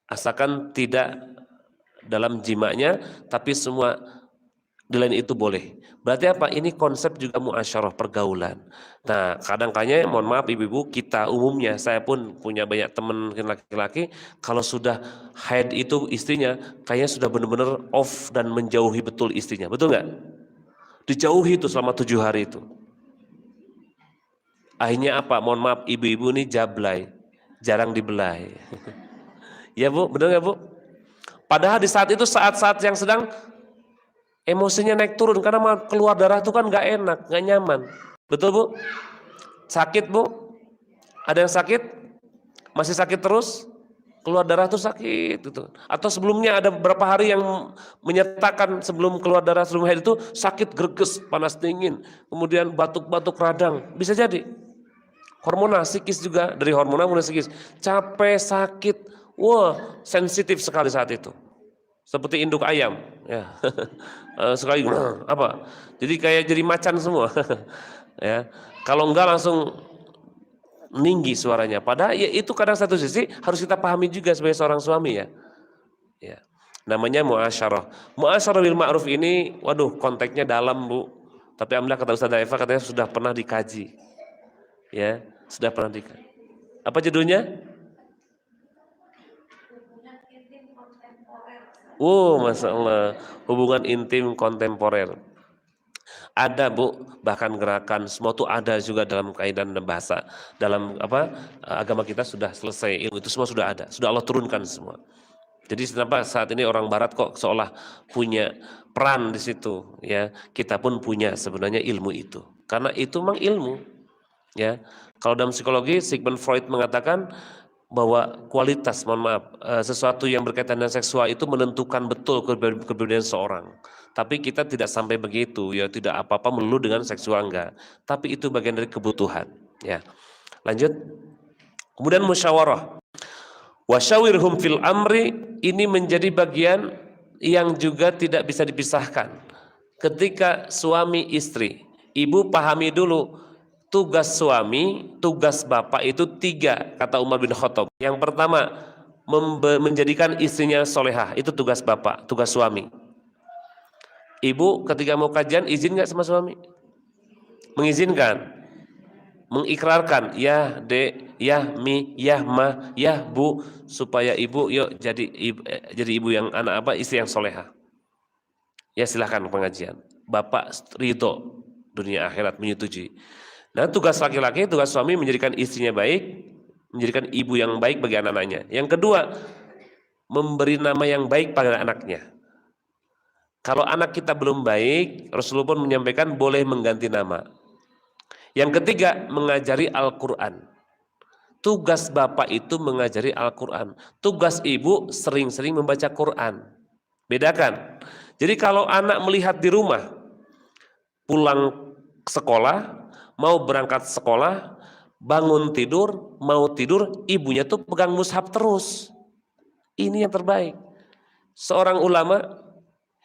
Asalkan tidak dalam jimanya, tapi semua di lain itu boleh. Berarti apa? Ini konsep juga muasyarah, pergaulan. Nah, kadang-kadang mohon maaf ibu-ibu, kita umumnya, saya pun punya banyak teman laki-laki, kalau sudah haid itu istrinya kayaknya sudah benar-benar off dan menjauhi betul istrinya. Betul nggak? Dijauhi itu selama 7 hari itu. Akhirnya apa? Mohon maaf ibu-ibu ini jablay, jarang dibelai. Ya Bu, benar nggak Bu? Padahal di saat itu saat-saat yang sedang emosinya naik turun karena keluar darah itu kan nggak enak, nggak nyaman. Betul Bu? Sakit Bu? Ada yang sakit? Masih sakit terus? Keluar darah itu sakit gitu. Atau sebelumnya ada beberapa hari yang menyertakan sebelum keluar darah sebelum haid itu sakit greges, panas dingin, kemudian batuk-batuk radang, bisa jadi. Hormonal, psikis juga, dari hormonal kemudian psikis. Capek, sakit, wah sensitif sekali saat itu. Seperti induk ayam, ya. Sekali apa? Jadi kayak jadi macan semua. Ya. Kalau enggak langsung meninggi suaranya. Padahal ya itu kadang satu sisi harus kita pahami juga sebagai seorang suami ya. Ya. Namanya muasyarah. Muasyarah bil ma'ruf ini, waduh konteksnya dalam Bu. Tapi alhamdulillah kata Ustazah Eva katanya sudah pernah dikaji. Ya, sudah pernah dikaji. Apa judulnya? Masya Allah, hubungan intim kontemporer. Ada Bu, bahkan gerakan semua itu ada juga dalam kaidah dan bahasa. Dalam agama kita sudah selesai, ilmu itu semua sudah ada, sudah Allah turunkan semua. Jadi kenapa saat ini orang barat kok seolah punya peran di situ ya. Kita pun punya sebenarnya ilmu itu. Karena itu memang ilmu ya. Kalau dalam psikologi Sigmund Freud mengatakan bahwa kualitas, mohon maaf, sesuatu yang berkaitan dengan seksual itu menentukan betul kepribadian seorang. Tapi kita tidak sampai begitu, ya tidak apa-apa melulu dengan seksual enggak. Tapi itu bagian dari kebutuhan. Ya, lanjut. Kemudian musyawarah. Wasyawirhum fil amri, ini menjadi bagian yang juga tidak bisa dipisahkan. Ketika suami istri, ibu pahami dulu. Tugas suami, tugas bapak itu 3, kata Umar bin Khattab. Yang pertama, menjadikan istrinya solehah, itu tugas bapak, tugas suami. Ibu ketika mau kajian, izin nggak sama suami? Mengizinkan, mengikrarkan, ya dek, ya mi, ya ma, ya bu, supaya ibu yuk jadi ibu yang istri yang solehah. Ya silahkan pengajian. Bapak ridho, dunia akhirat menyetujui. Nah tugas laki-laki, tugas suami menjadikan istrinya baik, menjadikan ibu yang baik bagi anak-anaknya. Yang kedua, memberi nama yang baik pada anaknya. Kalau anak kita belum baik, Rasulullah pun menyampaikan boleh mengganti nama. Yang ketiga, mengajari Al-Quran. Tugas bapak itu mengajari Al-Quran. Tugas ibu sering-sering membaca Quran. Bedakan. Jadi kalau anak melihat di rumah, pulang sekolah, mau berangkat sekolah, bangun tidur, mau tidur, ibunya tuh pegang mushaf terus. Ini yang terbaik. Seorang ulama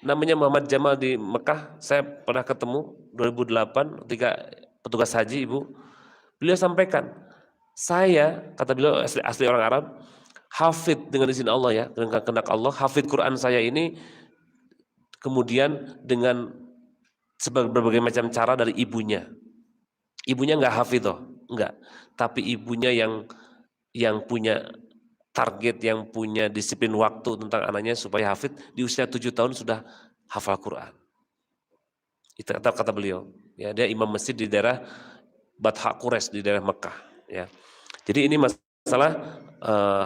namanya Muhammad Jamal di Mekah, saya pernah ketemu 2008 ketika petugas haji ibu. Beliau sampaikan, Saya, kata beliau asli orang Arab, hafid dengan izin Allah ya, dengan kehendak Allah, hafid Quran saya ini kemudian dengan berbagai macam cara dari ibunya. Ibunya nggak hafidhoh, enggak. Tapi ibunya yang punya target, yang punya disiplin waktu tentang anaknya supaya hafid, di usia 7 tahun sudah hafal Quran. Itu kata beliau. Ya, dia imam masjid di daerah Batha Quraisy di daerah Mekah. Ya. Jadi ini masalah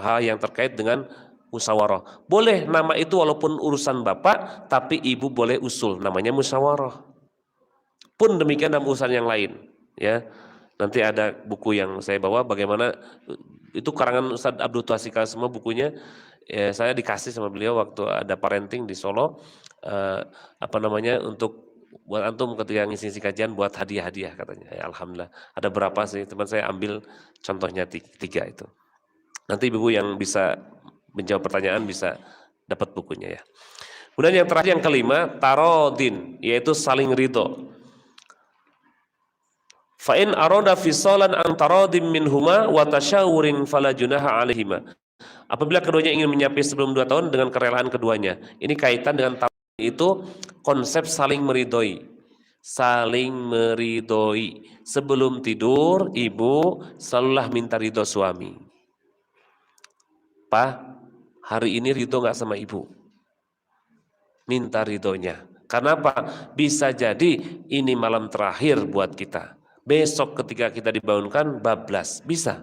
hal yang terkait dengan musyawarah. Boleh nama itu walaupun urusan bapak, tapi ibu boleh usul, namanya musyawarah. Pun demikian dalam urusan yang lain. Ya, nanti ada buku yang saya bawa bagaimana itu karangan Ustadz Abdul Twasikal semua bukunya. Ya, saya dikasih sama beliau waktu ada parenting di Solo, untuk buat antum ketika ngisi kajian buat hadiah-hadiah katanya. Ya, alhamdulillah ada berapa sih teman saya ambil contohnya 3 itu. Nanti ibu yang bisa menjawab pertanyaan bisa dapat bukunya ya. Kemudian yang terakhir yang kelima, tarodin, yaitu saling ridho. Fa'in aroda fisolan antarodim minhuma wa tasyawurin fala junaha alaihima. Apabila keduanya ingin menyapi sebelum 2 tahun dengan kerelaan keduanya. Ini kaitan dengan itu konsep saling meridhoi. Saling meridhoi. Sebelum tidur, ibu selalulah minta ridho suami. Pak, hari ini ridho gak sama ibu? Minta ridhonya. Karena apa? Bisa jadi ini malam terakhir buat kita. Besok ketika kita dibangunkan bablas. Bisa.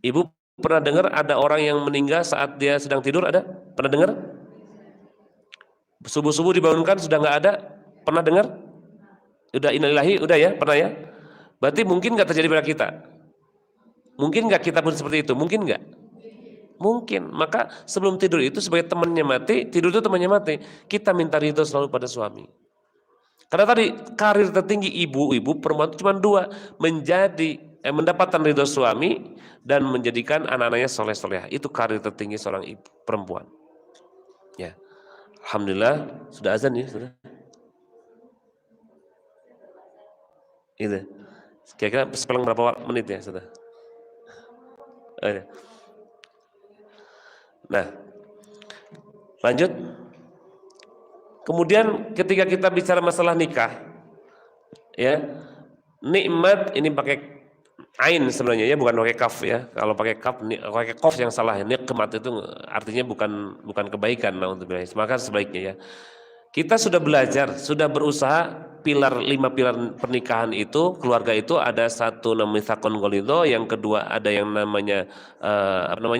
Ibu pernah dengar ada orang yang meninggal saat dia sedang tidur? Ada? Pernah dengar? Subuh-subuh dibangunkan sudah nggak ada? Pernah dengar? Udah innalillahi, udah ya? Pernah ya? Berarti mungkin nggak terjadi pada kita? Mungkin nggak kita pun seperti itu? Mungkin nggak? Mungkin. Maka sebelum tidur itu sebagai temannya mati, tidur itu temannya mati. Kita minta ridho selalu pada suami. Karena tadi karir tertinggi ibu-ibu perempuan cuma 2, mendapatkan ridho suami dan menjadikan anak-anaknya soleh-soleh. Itu karir tertinggi seorang ibu perempuan. Ya, alhamdulillah sudah azan ya, sudah. Itu. Kira-kira sepelang berapa menit ya, sudah. Nah, lanjut. Kemudian ketika kita bicara masalah nikah, ya, nikmat ini pakai ain sebenarnya ya, bukan pakai kaf ya. Kalau pakai qaf yang salah. Nikmat itu artinya bukan kebaikan. Maka sebaiknya ya. Kita sudah belajar, sudah berusaha 5 pilar pernikahan itu, keluarga itu ada satu namanya mitsaqun ghalidho, yang kedua ada yang namanya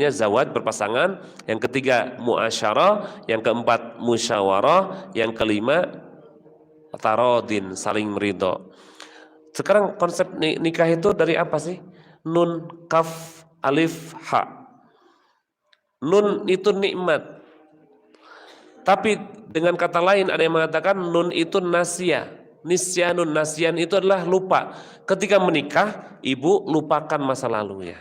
zawaj berpasangan, yang ketiga muasyarah, yang keempat musyawarah, yang kelima tarodin saling meridho. Sekarang konsep nikah itu dari apa sih? Nun, kaf, alif, ha. Nun itu nikmat. Tapi dengan kata lain ada yang mengatakan nun itu nasya. Nisyanun, nasyan itu adalah lupa. Ketika menikah, ibu lupakan masa lalu ya.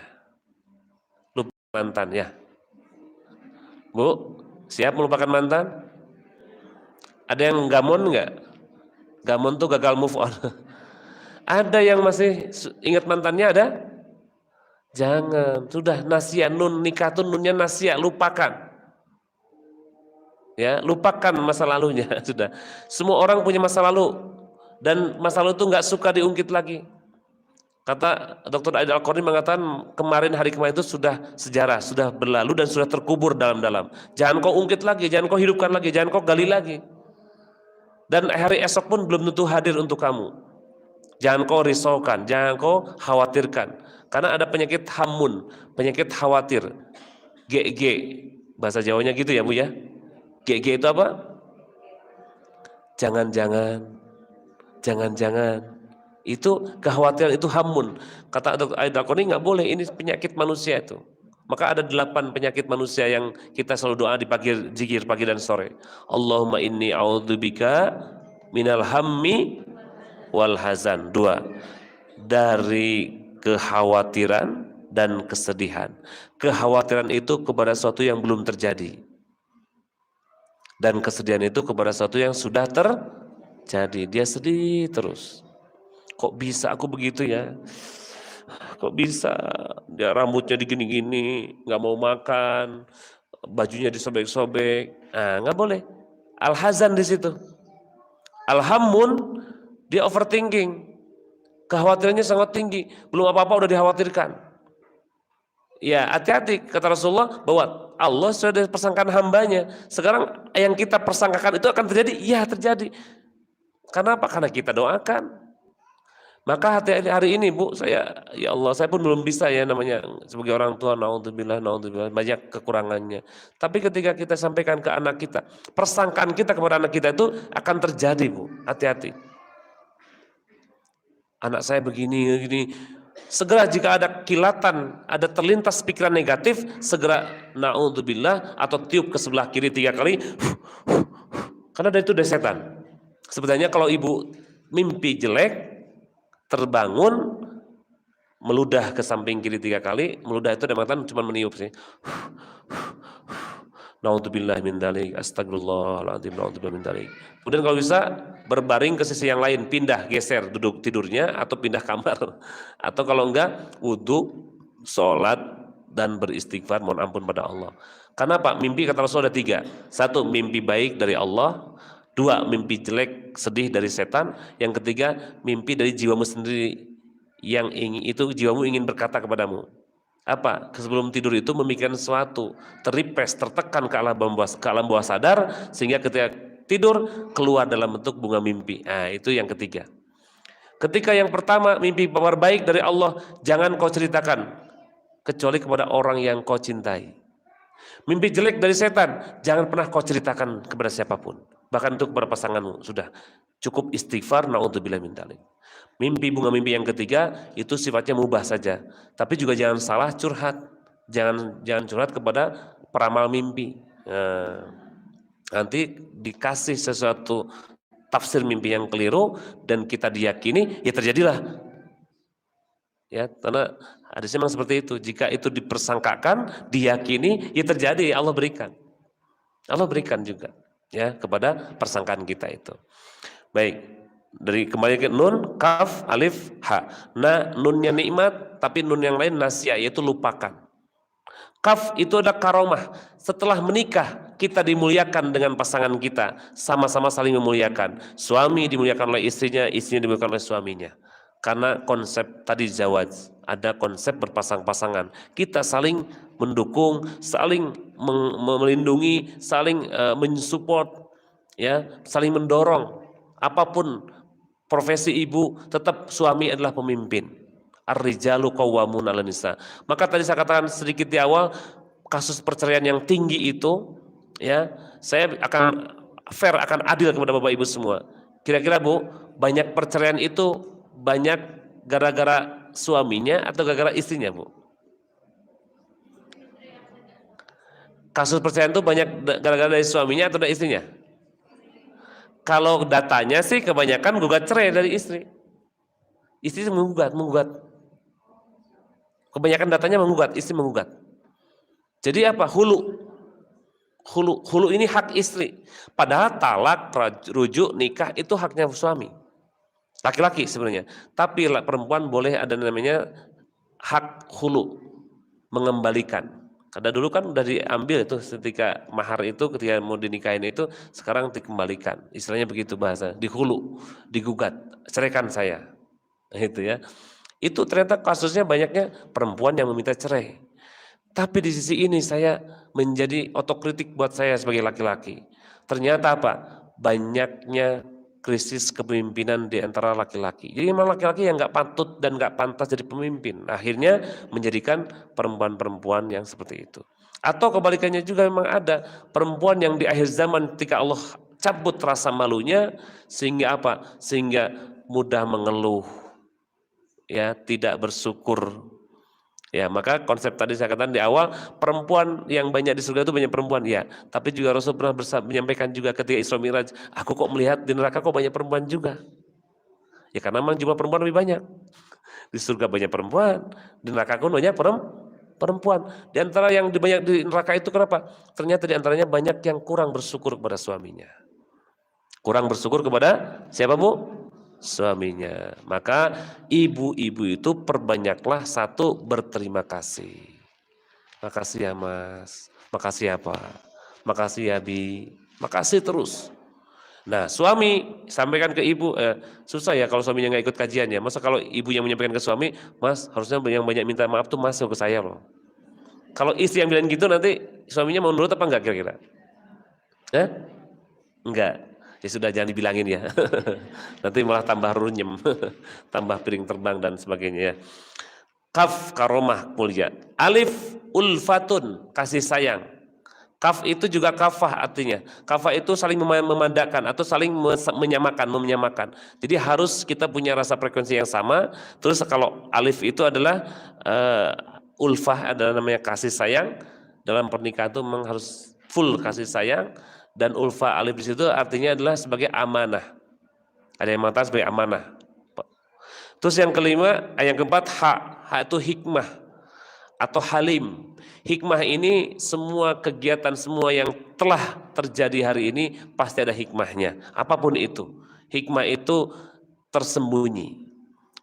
Lupa mantan ya. Bu, siap melupakan mantan? Ada yang gamon enggak? Gamon tuh gagal move on. Ada yang masih ingat mantannya ada? Jangan, sudah nasya, nun nikah tuh nunnya nasya, lupakan. Ya, lupakan masa lalunya sudah. Semua orang punya masa lalu dan masa lalu itu nggak suka diungkit lagi. Kata Dr. Aidil Al-Qarni mengatakan hari kemarin itu sudah sejarah, sudah berlalu dan sudah terkubur dalam-dalam. Jangan kau ungkit lagi, jangan kau hidupkan lagi, jangan kau gali lagi. Dan hari esok pun belum tentu hadir untuk kamu. Jangan kau risaukan, jangan kau khawatirkan. Karena ada penyakit hamun, penyakit khawatir. GG, bahasa Jawanya gitu ya Bu ya. GG itu apa? Jangan-jangan. Itu kekhawatiran, itu hamun. Kata Dr. Aidil Al-Qarni nggak boleh, ini penyakit manusia itu. Maka ada 8 penyakit manusia yang kita selalu doa di pagi, zikir pagi dan sore. Allahumma inni a'udzubika minal hammi wal hazan. 2. Dari kekhawatiran dan kesedihan. Kekhawatiran itu kepada sesuatu yang belum terjadi. Dan kesedihan itu kepada sesuatu yang sudah terjadi. Dia sedih terus. Kok bisa aku begitu ya? Kok bisa dia rambutnya digini-gini, nggak mau makan, bajunya disobek-sobek, nggak boleh. Al-hazan di situ. Al-hammun, dia overthinking, kekhawatirannya sangat tinggi, belum apa-apa udah dikhawatirkan. Ya hati-hati, kata Rasulullah bahwa Allah sudah persangkaan hambanya. Sekarang yang kita persangkakan itu akan terjadi, ya terjadi. Kenapa? Karena kita doakan. Maka hari ini Bu, ya Allah, saya pun belum bisa ya namanya sebagai orang tua, naudzubillah, banyak kekurangannya. Tapi ketika kita sampaikan ke anak kita, persangkaan kita kepada anak kita itu akan terjadi Bu, hati-hati. Anak saya begini. Segera jika ada kilatan, ada terlintas pikiran negatif, segera naudzubillah atau tiup ke sebelah kiri 3 kali, karena itu dari setan. Sebenarnya kalau ibu mimpi jelek, terbangun, meludah ke samping kiri 3 kali, meludah itu dalam artian cuma meniup sih. Naudzubillah min dzalik, astagfirullahaladzim, naudzubillah min dzalik. Kemudian kalau bisa berbaring ke sisi yang lain, pindah, geser duduk tidurnya atau pindah kamar. Atau kalau enggak, wudu, sholat, dan beristighfar, mohon ampun pada Allah. Karena apa? Mimpi kata Rasul ada 3. 1, mimpi baik dari Allah. 2, mimpi jelek, sedih dari setan. Yang ketiga, mimpi dari jiwamu sendiri, yang ingin itu jiwamu ingin berkata kepadamu. Apa? Sebelum tidur itu memikirkan sesuatu, teripes, tertekan ke alam bawah sadar, sehingga ketika tidur keluar dalam bentuk bunga mimpi. Itu yang ketiga. Ketika yang pertama, mimpi kabar baik dari Allah, jangan kau ceritakan kecuali kepada orang yang kau cintai. Mimpi jelek dari setan, jangan pernah kau ceritakan kepada siapapun, bahkan untuk kepada pasanganmu. Sudah cukup istighfar, naudzubillah min dzalik. Mimpi bunga mimpi yang ketiga itu sifatnya mubah saja, tapi juga jangan salah curhat, jangan curhat kepada peramal mimpi. Nanti dikasih sesuatu tafsir mimpi yang keliru dan kita diyakini, ya terjadilah. Ya, karena hadisnya memang seperti itu. Jika itu dipersangkakan, diyakini, ya terjadi. Allah berikan juga ya kepada persangkaan kita itu. Baik. Dari kembali ke nun, kaf, alif, ha. Nah, nunnya nikmat, tapi nun yang lain nasia, yaitu lupakan. Kaf itu ada karomah. Setelah menikah, kita dimuliakan dengan pasangan kita, sama-sama saling memuliakan. Suami dimuliakan oleh istrinya, istrinya dimuliakan oleh suaminya. Karena konsep tadi zawaj, ada konsep berpasang-pasangan. Kita saling mendukung, saling melindungi, saling mensupport, ya, saling mendorong. Apapun profesi ibu, tetap suami adalah pemimpin. Ar-rijalu qawwamun 'alan nisa. Maka tadi saya katakan sedikit di awal, kasus perceraian yang tinggi itu, ya, saya akan fair, akan adil kepada Bapak Ibu semua. Kira-kira Bu, banyak perceraian itu banyak gara-gara suaminya atau gara-gara istrinya, Bu? Kasus perceraian itu banyak gara-gara dari suaminya atau dari istrinya? Kalau datanya sih kebanyakan gugat cerai dari istri. Istri menggugat. Kebanyakan datanya menggugat, istri menggugat. Jadi apa? Hulu ini hak istri. Padahal talak, rujuk, nikah itu haknya suami. Laki-laki sebenarnya. Tapi perempuan boleh ada namanya hak hulu, mengembalikan. Karena dulu kan udah diambil itu ketika mahar itu, ketika mau dinikahin itu, sekarang dikembalikan. Istilahnya begitu bahasa, dihulu, digugat, ceraikan saya. Itu ya. Itu ternyata kasusnya banyaknya perempuan yang meminta cerai. Tapi di sisi ini saya menjadi otokritik buat saya sebagai laki-laki. Ternyata apa? Banyaknya krisis kepemimpinan di antara laki-laki. Jadi memang laki-laki yang nggak patut dan nggak pantas jadi pemimpin. Akhirnya menjadikan perempuan-perempuan yang seperti itu. Atau kebalikannya juga memang ada perempuan yang di akhir zaman ketika Allah cabut rasa malunya, sehingga apa? Sehingga mudah mengeluh, ya, tidak bersyukur. Ya, maka konsep tadi saya katakan di awal, perempuan yang banyak di surga itu banyak perempuan, ya. Tapi juga Rasul pernah menyampaikan juga ketika Isra Mi'raj, aku kok melihat di neraka kok banyak perempuan juga. Ya karena memang jumlah perempuan lebih banyak. Di surga banyak perempuan, di neraka pun banyak perempuan. Di antara yang banyak di neraka itu kenapa? Ternyata di antaranya banyak yang kurang bersyukur kepada suaminya. Kurang bersyukur kepada siapa, Bu? suaminya. Maka ibu-ibu itu perbanyaklah satu, berterima kasih. Makasih ya Mas, makasih ya Pak, makasih ya Bi, makasih terus. Nah suami sampaikan ke ibu, susah ya kalau suaminya nggak ikut kajian ya. Masa kalau ibu yang menyampaikan ke suami, Mas harusnya yang banyak minta maaf tuh Mas ke saya loh. Kalau istri yang bilang gitu nanti suaminya mau nurut apa enggak kira-kira? Enggak. Ya sudah jangan dibilangin ya. Nanti malah tambah runyem, tambah piring terbang dan sebagainya ya. Kaf karomah mulia. Alif ulfatun kasih sayang. Kaf itu juga kafah artinya. Kafah itu saling memandakan atau saling menyamakan. Jadi harus kita punya rasa frekuensi yang sama. Terus kalau alif itu adalah ulfah adalah namanya kasih sayang. Dalam pernikahan itu memang harus full kasih sayang. Dan ulfa alif di situ artinya adalah sebagai amanah. Ada yang mengatakan sebagai amanah. Terus yang kelima, yang keempat ha itu hikmah atau halim. Hikmah ini semua kegiatan semua yang telah terjadi hari ini pasti ada hikmahnya. Apapun itu, hikmah itu tersembunyi.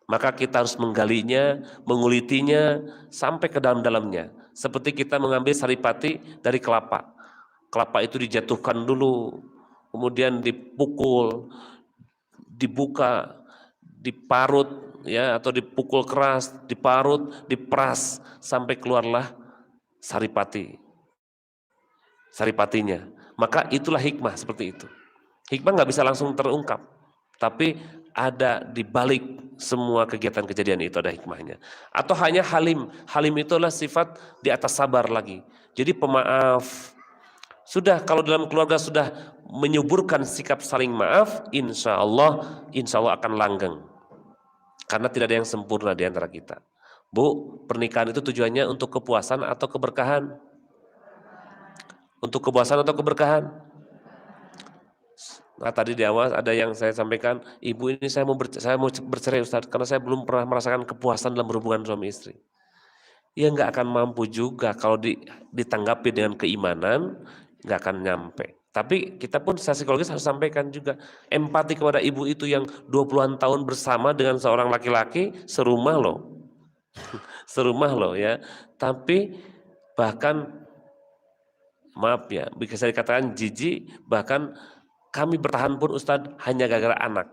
Maka kita harus menggalinya, mengulitinya sampai ke dalam-dalamnya. Seperti kita mengambil saripati dari kelapa. Kelapa itu dijatuhkan dulu, kemudian dipukul, dibuka, diparut ya atau dipukul keras, diparut, diperas sampai keluarlah saripatinya. Maka itulah hikmah seperti itu. Hikmah nggak bisa langsung terungkap, tapi ada di balik semua kegiatan kejadian itu ada hikmahnya. Atau hanya halim. Halim itu adalah sifat di atas sabar lagi. Jadi pemaaf. Sudah kalau dalam keluarga sudah menyuburkan sikap saling maaf, insya Allah akan langgeng. Karena tidak ada yang sempurna di antara kita. Bu, pernikahan itu tujuannya untuk kepuasan atau keberkahan? Untuk kepuasan atau keberkahan? Nah tadi di awal ada yang saya sampaikan, ibu ini saya mau bercerai Ustaz, karena saya belum pernah merasakan kepuasan dalam berhubungan suami istri. Ya nggak akan mampu juga kalau ditanggapi dengan keimanan, nggak akan nyampe. Tapi kita pun secara psikologis harus sampaikan juga empati kepada ibu itu yang 20-an tahun bersama dengan seorang laki-laki serumah loh. Serumah loh ya. Tapi bahkan maaf ya, bisa dikatakan jijik, bahkan kami bertahan pun Ustadz hanya gara-gara anak.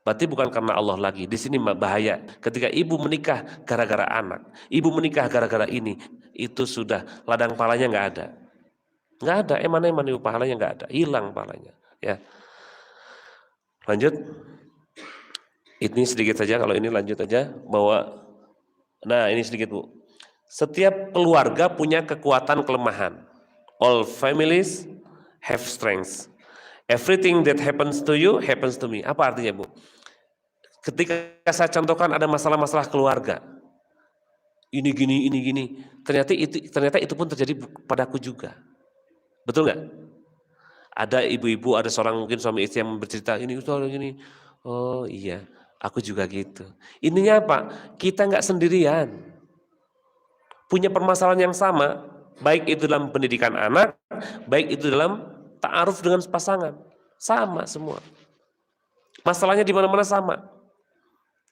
Berarti bukan karena Allah lagi. Di sini bahaya. Ketika ibu menikah gara-gara anak, ibu menikah gara-gara ini, itu sudah ladang pahalanya nggak ada. Nggak ada, eman-eman ibu pahalanya nggak ada, hilang pahalanya. Ya, lanjut. Ini sedikit saja, kalau ini lanjut aja. Nah ini sedikit Bu. Setiap keluarga punya kekuatan kelemahan. All families have strengths. Everything that happens to you happens to me. Apa artinya Bu? Ketika saya contohkan ada masalah-masalah keluarga, ini gini, ternyata itu pun terjadi padaku juga. Betul nggak? Ada ibu-ibu, ada seorang mungkin suami istri yang bercerita ini, oh iya, aku juga gitu. Ininya apa? Kita nggak sendirian, punya permasalahan yang sama, baik itu dalam pendidikan anak, baik itu dalam ta'aruf dengan pasangan, sama semua. Masalahnya di mana-mana sama.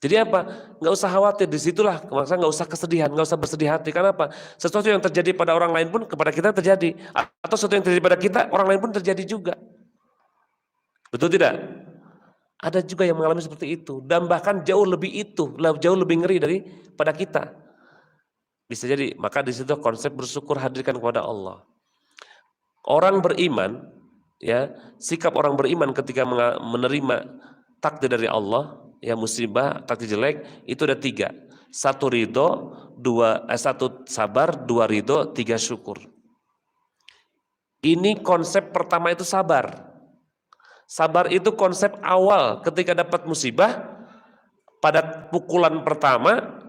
Jadi apa? Nggak usah khawatir, disitulah maksudnya nggak usah kesedihan, nggak usah bersedih hati. Karena apa? Sesuatu yang terjadi pada orang lain pun kepada kita terjadi, atau sesuatu yang terjadi pada kita orang lain pun terjadi juga. Betul tidak? Ada juga yang mengalami seperti itu, dan bahkan jauh lebih ngeri daripada kita. Bisa jadi, maka di situ konsep bersyukur hadirkan kepada Allah. Orang beriman, ya sikap orang beriman ketika menerima takdir dari Allah. Ya musibah, takdir jelek itu ada 3. 1 ridho, 1 sabar, 2 ridho, 3 syukur. Ini konsep pertama itu sabar. Sabar itu konsep awal ketika dapat musibah, pada pukulan pertama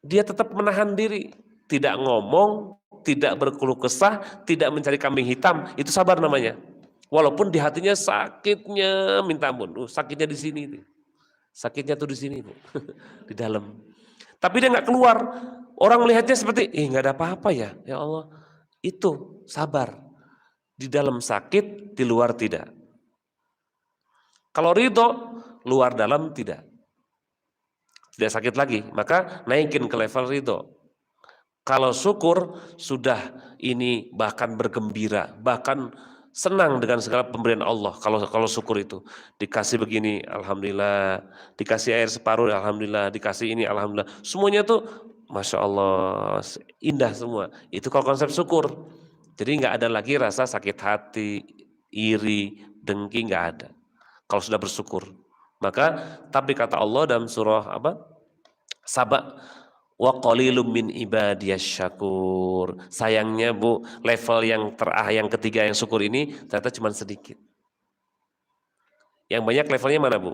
dia tetap menahan diri, tidak ngomong, tidak berkeluh kesah, tidak mencari kambing hitam, itu sabar namanya. Walaupun di hatinya sakitnya minta ampun, sakitnya di sini nih. Sakitnya tuh di sini Bu, di dalam. Tapi dia nggak keluar. Orang melihatnya seperti, nggak ada apa-apa ya Allah. Itu sabar. Di dalam sakit, di luar tidak. Kalau ridho, luar dalam tidak sakit lagi, maka naikin ke level ridho. Kalau syukur sudah ini bahkan bergembira, bahkan senang dengan segala pemberian Allah. Kalau syukur itu dikasih begini, alhamdulillah, dikasih air separuh, alhamdulillah, dikasih ini, alhamdulillah. Semuanya tuh, masya Allah, indah semua. Itu kalau konsep syukur. Jadi nggak ada lagi rasa sakit hati, iri, dengki, nggak ada. Kalau sudah bersyukur, maka tapi kata Allah dalam surah apa? Saba, wa qalilum min ibadiyas syakur. Sayangnya Bu, level yang ketiga yang syukur ini ternyata cuma sedikit. Yang banyak levelnya mana Bu?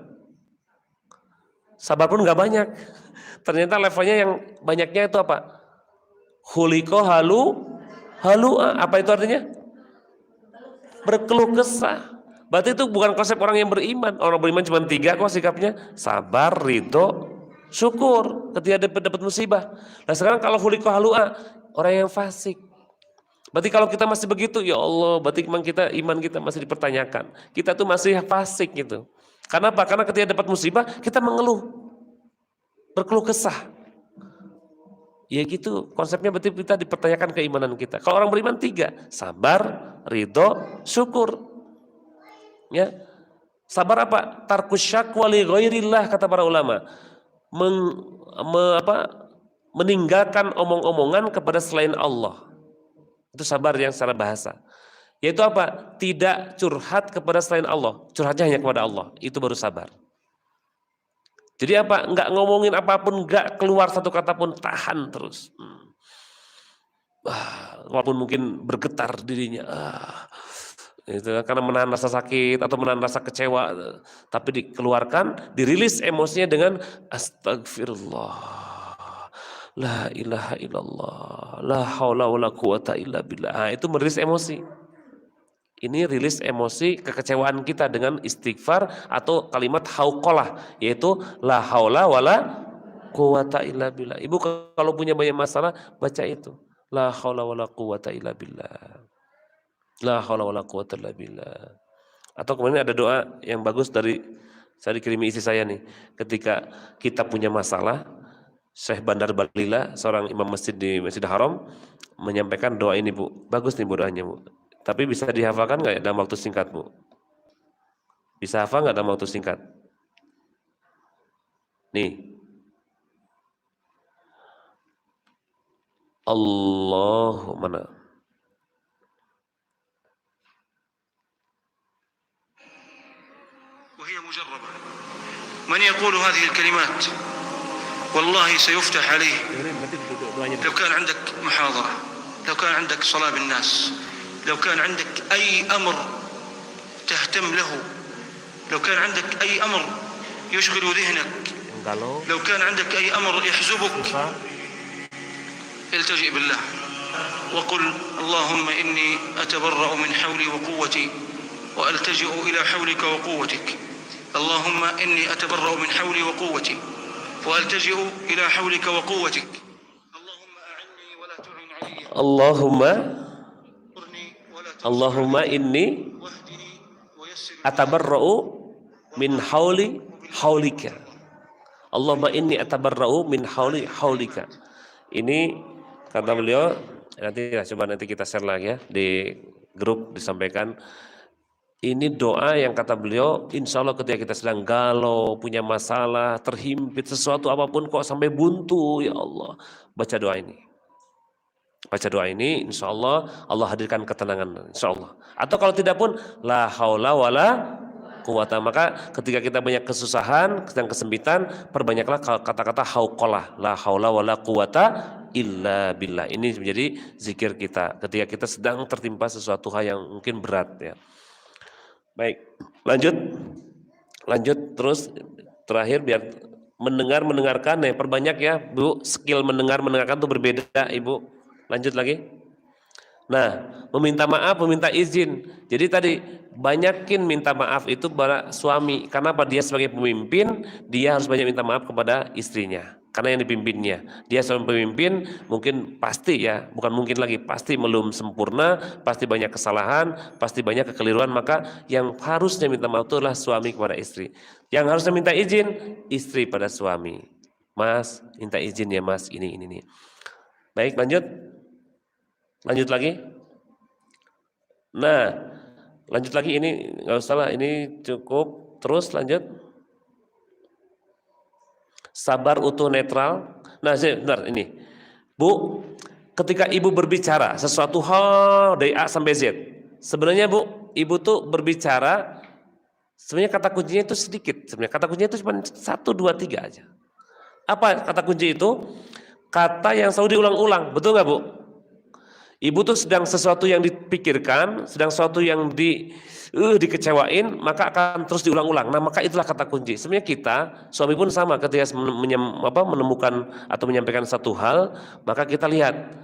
Sabar pun nggak banyak. Ternyata levelnya yang banyaknya itu apa? Huliko halua. Apa itu artinya? Berkeluh kesah. Berarti itu bukan konsep orang yang beriman. Orang beriman cuma 3 kok sikapnya. Sabar, ridho, syukur ketika dapat musibah. Nah sekarang kalau huliko halua, orang yang fasik. Berarti kalau kita masih begitu, ya Allah, berarti iman kita masih dipertanyakan. Kita tuh masih fasik gitu. Karena apa? Karena ketika dapat musibah, kita mengeluh, berkeluh kesah. Ya gitu, konsepnya berarti kita dipertanyakan keimanan kita. Kalau orang beriman 3, sabar, ridho, syukur. Ya, sabar apa? Tarkus syakwa li ghairillah, kata para ulama. Meninggalkan omong-omongan kepada selain Allah. Itu sabar yang secara bahasa. Yaitu apa? Tidak curhat kepada selain Allah. Curhatnya hanya kepada Allah. Itu baru sabar. Jadi apa? Enggak ngomongin apapun, enggak keluar satu kata pun, tahan terus. Walaupun mungkin bergetar dirinya. Itu karena menahan rasa sakit atau menahan rasa kecewa, tapi dikeluarkan, dirilis emosinya dengan astagfirullah, la ilaha illallah, la haula wala quwata illa billah. Itu merilis emosi. Ini rilis emosi kekecewaan kita dengan istighfar atau kalimat hauqalah, yaitu la haula wala quwata illa billah. Ibu kalau punya banyak masalah baca itu, la haula wala quwata illa billah. La haula wala quwata illa billah. Atau kemudian ada doa yang bagus dari saya dikirimi istri saya nih. Ketika kita punya masalah, Syekh Bandar Balila, seorang imam masjid di Masjidil Haram, menyampaikan doa ini Bu. Bagus nih Bu doanya Bu. Tapi bisa dihafalkan nggak ya dalam waktu singkat Bu? Bisa hafal nggak dalam waktu singkat? Nih. Allahumma. وهي مجربة. من يقول هذه الكلمات والله سيفتح عليه. لو كان عندك محاضرة، لو كان عندك صلاة بالناس، لو كان عندك أي أمر تهتم له، لو كان عندك أي أمر يشغل ذهنك، لو كان عندك أي أمر يحزبك، التجئ بالله وقل اللهم إني أتبرأ من حولي وقوتي وألتجئ إلى حولك وقوتك. اللهم إني أتبرأ من حولي وقوتي وألتجئ إلى حولك وقوتك. اللهم أعني ولا تعن علي. Allahumma inni atabarra'u min haulika. Allahumma inni atabarra'u min haulika. Ini kata beliau, nanti kita share lagi ya di grup, disampaikan. Ini doa yang kata beliau, insya Allah ketika kita sedang galau, punya masalah, terhimpit sesuatu apapun kok sampai buntu, ya Allah, baca doa ini. Baca doa ini, insya Allah Allah hadirkan ketenangan, insya Allah. Atau kalau tidak pun, la haula wala quwata. Maka ketika kita banyak kesusahan, sedang kesempitan, perbanyaklah kata-kata hauqalah, la haula wala quwata illa billah. Ini menjadi zikir kita ketika kita sedang tertimpa sesuatu hal yang mungkin berat ya. Baik, lanjut terus terakhir biar mendengarkan ya, perbanyak ya Bu, skill mendengarkan itu berbeda Ibu. Lanjut lagi. Nah, meminta maaf, meminta izin. Jadi tadi banyakin minta maaf itu para suami. Karena apa? Dia sebagai pemimpin, dia harus banyak minta maaf kepada istrinya. karena yang dipimpinnya. Dia seorang pemimpin, mungkin pasti ya, bukan mungkin lagi, pasti belum sempurna, pasti banyak kesalahan, pasti banyak kekeliruan, maka yang harusnya minta maaf itu adalah suami kepada istri. Yang harusnya minta izin, istri pada suami. Mas, minta izin ya mas, ini. Baik, lanjut. Lanjut lagi. Nah, lanjut lagi, ini nggak usah lah, ini cukup. Terus lanjut. Sabar, utuh, netral. Nah, benar ini. Bu, ketika ibu berbicara sesuatu hal dari A sampai Z, sebenarnya Bu, ibu tuh berbicara, sebenarnya kata kuncinya itu sedikit. Sebenarnya kata kuncinya itu cuma 1, 2, 3 aja. Apa kata kunci itu? Kata yang selalu diulang-ulang, betul nggak Bu? Ibu tuh sedang sesuatu yang dipikirkan, sedang sesuatu yang dikecewain, maka akan terus diulang-ulang. Nah, maka itulah kata kunci. Sebenarnya kita, suami pun sama, ketika menemukan atau menyampaikan satu hal, maka kita lihat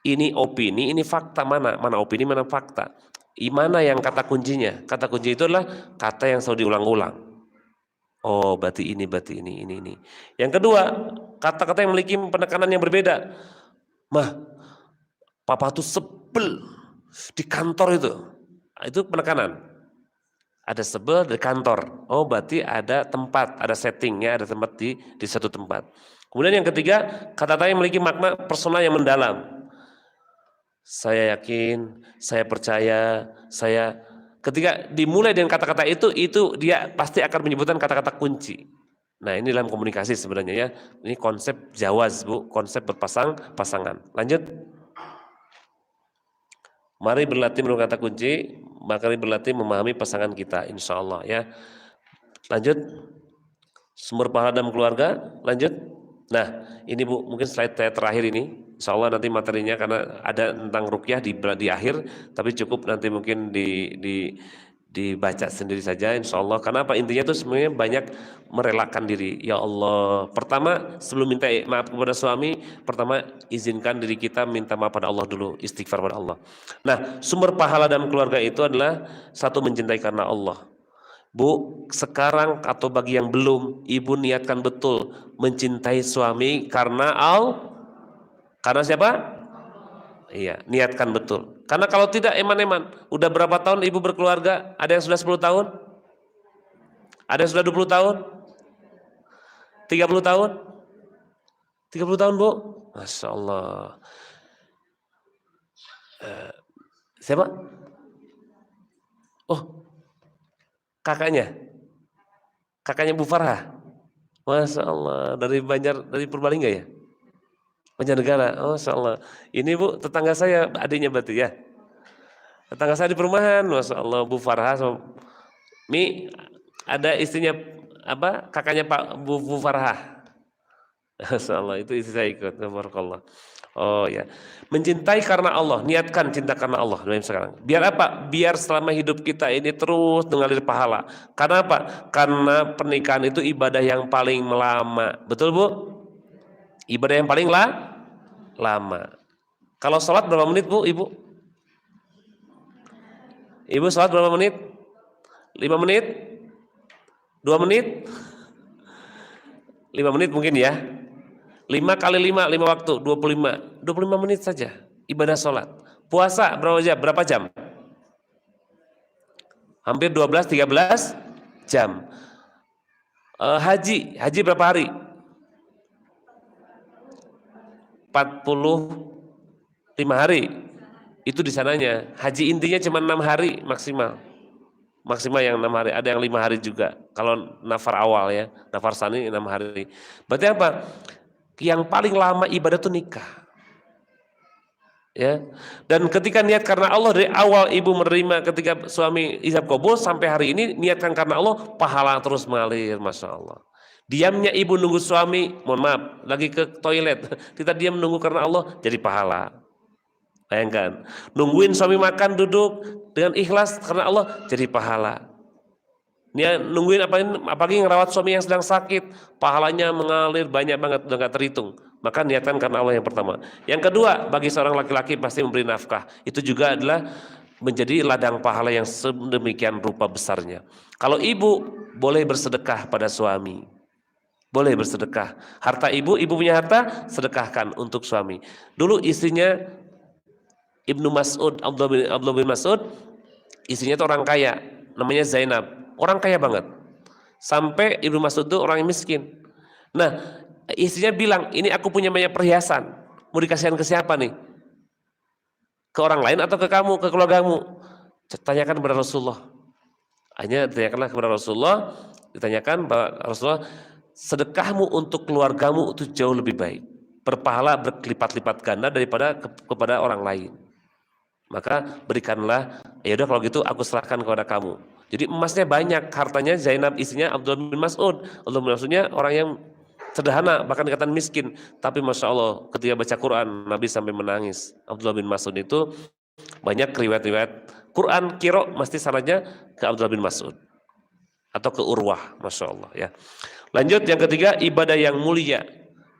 ini opini, ini fakta, mana opini, mana fakta. Mana yang kata kuncinya? Kata kunci itu adalah kata yang selalu diulang-ulang. Oh, berarti ini. Yang kedua, kata-kata yang memiliki penekanan yang berbeda. Papa tuh sebel di kantor itu penekanan. Ada sebel di kantor. Oh, berarti ada tempat, ada settingnya, ada tempat di satu tempat. Kemudian yang ketiga, kata-kata yang memiliki makna personal yang mendalam. Saya yakin, saya percaya, ketika dimulai dengan kata-kata itu dia pasti akan menyebutkan kata-kata kunci. Nah, ini dalam komunikasi sebenarnya ya. Ini konsep jawaz Bu, konsep pasangan. Lanjut. Mari berlatih menurut kata kunci, mari berlatih memahami pasangan kita, insya Allah ya. Lanjut, sumber pahala dalam keluarga, lanjut. Nah, ini Bu, mungkin slide saya terakhir ini, insya Allah nanti materinya karena ada tentang ruqyah di akhir, tapi cukup nanti mungkin dibaca sendiri saja insya Allah. Karena apa? Intinya itu sebenarnya banyak merelakan diri. Ya Allah, pertama sebelum minta maaf kepada suami, pertama izinkan diri kita minta maaf pada Allah dulu, istighfar pada Allah. Nah, sumber pahala dalam keluarga itu adalah satu, mencintai karena Allah. Bu, sekarang atau bagi yang belum, ibu niatkan betul mencintai suami karena karena siapa? Iya, niatkan betul. Karena kalau tidak eman-eman, udah berapa tahun ibu berkeluarga? Ada yang sudah 10 tahun? Ada yang sudah 20 tahun? 30 tahun? 30 tahun Bu? Masya Allah. Siapa? Oh, kakaknya Bu Farah. Masya Allah, dari Purbalingga ya? Banjarnegara, oh Masya Allah. Ini Bu, tetangga saya, adiknya berarti ya. Tetangga saya di perumahan, Masya Allah, Bu Farah. Mi, ada istrinya, kakaknya Pak Bu Farah. Masya Allah, itu istri saya ikut, Barakallah. Oh ya, mencintai karena Allah, niatkan cinta karena Allah. Sekarang, biar apa? Biar selama hidup kita ini terus mengalir pahala. Karena apa? Karena pernikahan itu ibadah yang paling lama, betul Bu? Ibadah yang paling lama. Kalau sholat berapa menit Bu, Ibu? Ibu sholat berapa menit? 5 menit? 2 menit? 5 menit mungkin ya. 5 kali 5 waktu, 25. 25 menit saja ibadah sholat. Puasa berapa jam? Hampir 12-13 jam. Haji berapa hari? 45 hari. Itu di sananya. Haji intinya cuma 6 hari maksimal. Maksimal yang 6 hari, ada yang 5 hari juga. Kalau nafar awal ya, nafar sani 6 hari. Berarti apa? Yang paling lama ibadah itu nikah. Ya. Dan ketika niat karena Allah dari awal ibu menerima ketika suami ijab qabul sampai hari ini niatkan karena Allah, pahala terus mengalir, Masya Allah. Diamnya ibu nunggu suami, mohon maaf, lagi ke toilet, kita diam menunggu karena Allah, jadi pahala. Bayangkan, nungguin suami makan duduk dengan ikhlas karena Allah, jadi pahala. Dia nungguin apalagi ngerawat suami yang sedang sakit, pahalanya mengalir banyak banget, udah gak terhitung. Maka niatkan karena Allah yang pertama. Yang kedua, bagi seorang laki-laki pasti memberi nafkah. Itu juga adalah menjadi ladang pahala yang sedemikian rupa besarnya. Kalau ibu boleh bersedekah pada suami, Boleh bersedekah. Harta ibu punya harta, sedekahkan untuk suami. Dulu istrinya Ibnu Mas'ud, Abdullah bin Mas'ud, istrinya itu orang kaya, namanya Zainab. Orang kaya banget. Sampai Ibnu Mas'ud itu orang yang miskin. Nah, istrinya bilang, ini aku punya banyak perhiasan. Mau dikasihkan ke siapa nih? Ke orang lain atau ke kamu, ke keluargamu? Tanyakan kepada Rasulullah. Hanya ditanyakanlah kepada Rasulullah, ditanyakan bahwa Rasulullah, sedekahmu untuk keluargamu itu jauh lebih baik, berpahala berkelipat-lipat ganda daripada kepada orang lain. Maka berikanlah, ya udah kalau gitu aku serahkan kepada kamu. Jadi emasnya banyak, hartanya Zainab istrinya Abdullah bin Mas'ud. Abdullah bin Mas'udnya orang yang sederhana, bahkan dikatakan miskin. Tapi Masya Allah ketika baca Quran, Nabi sampai menangis. Abdullah bin Mas'ud itu banyak riwayat-riwayat Quran kiro mesti sanadnya ke Abdullah bin Mas'ud atau ke Urwah, Masya Allah ya. Lanjut yang ketiga, ibadah yang mulia.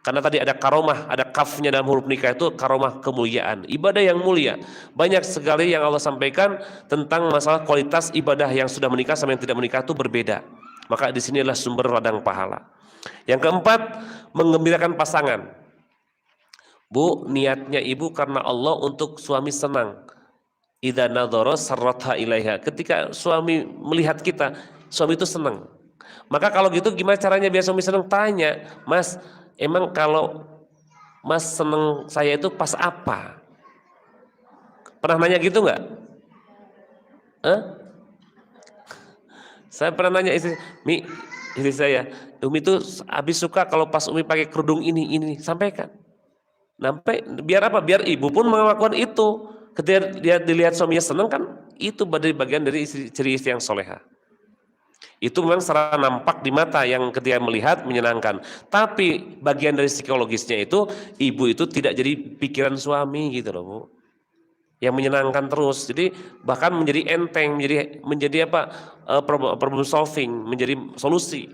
Karena tadi ada karomah, ada kafnya dalam huruf nikah itu karomah kemuliaan. Ibadah yang mulia. Banyak sekali yang Allah sampaikan tentang masalah kualitas ibadah yang sudah menikah sama yang tidak menikah itu berbeda. Maka di sinilah sumber ladang pahala. Yang keempat, menggembirakan pasangan. Bu, niatnya ibu karena Allah untuk suami senang. Idza nadhara sarratha ilaiha. Ketika suami melihat kita, suami itu senang. Maka kalau gitu gimana caranya biar suami senang? Tanya, Mas, emang kalau Mas senang saya itu pas apa? Pernah nanya gitu nggak? Saya pernah nanya istri saya, Umi itu habis suka kalau pas Umi pakai kerudung ini, sampaikan. Sampai biar apa? Biar ibu pun melakukan itu. Ketika dia dilihat suaminya senang kan, itu bagian dari ciri istri yang soleha. Itu memang secara nampak di mata yang ketika melihat menyenangkan. Tapi bagian dari psikologisnya itu, ibu itu tidak jadi pikiran suami gitu loh Bu. Yang menyenangkan terus. Jadi bahkan menjadi enteng, menjadi problem solving, menjadi solusi.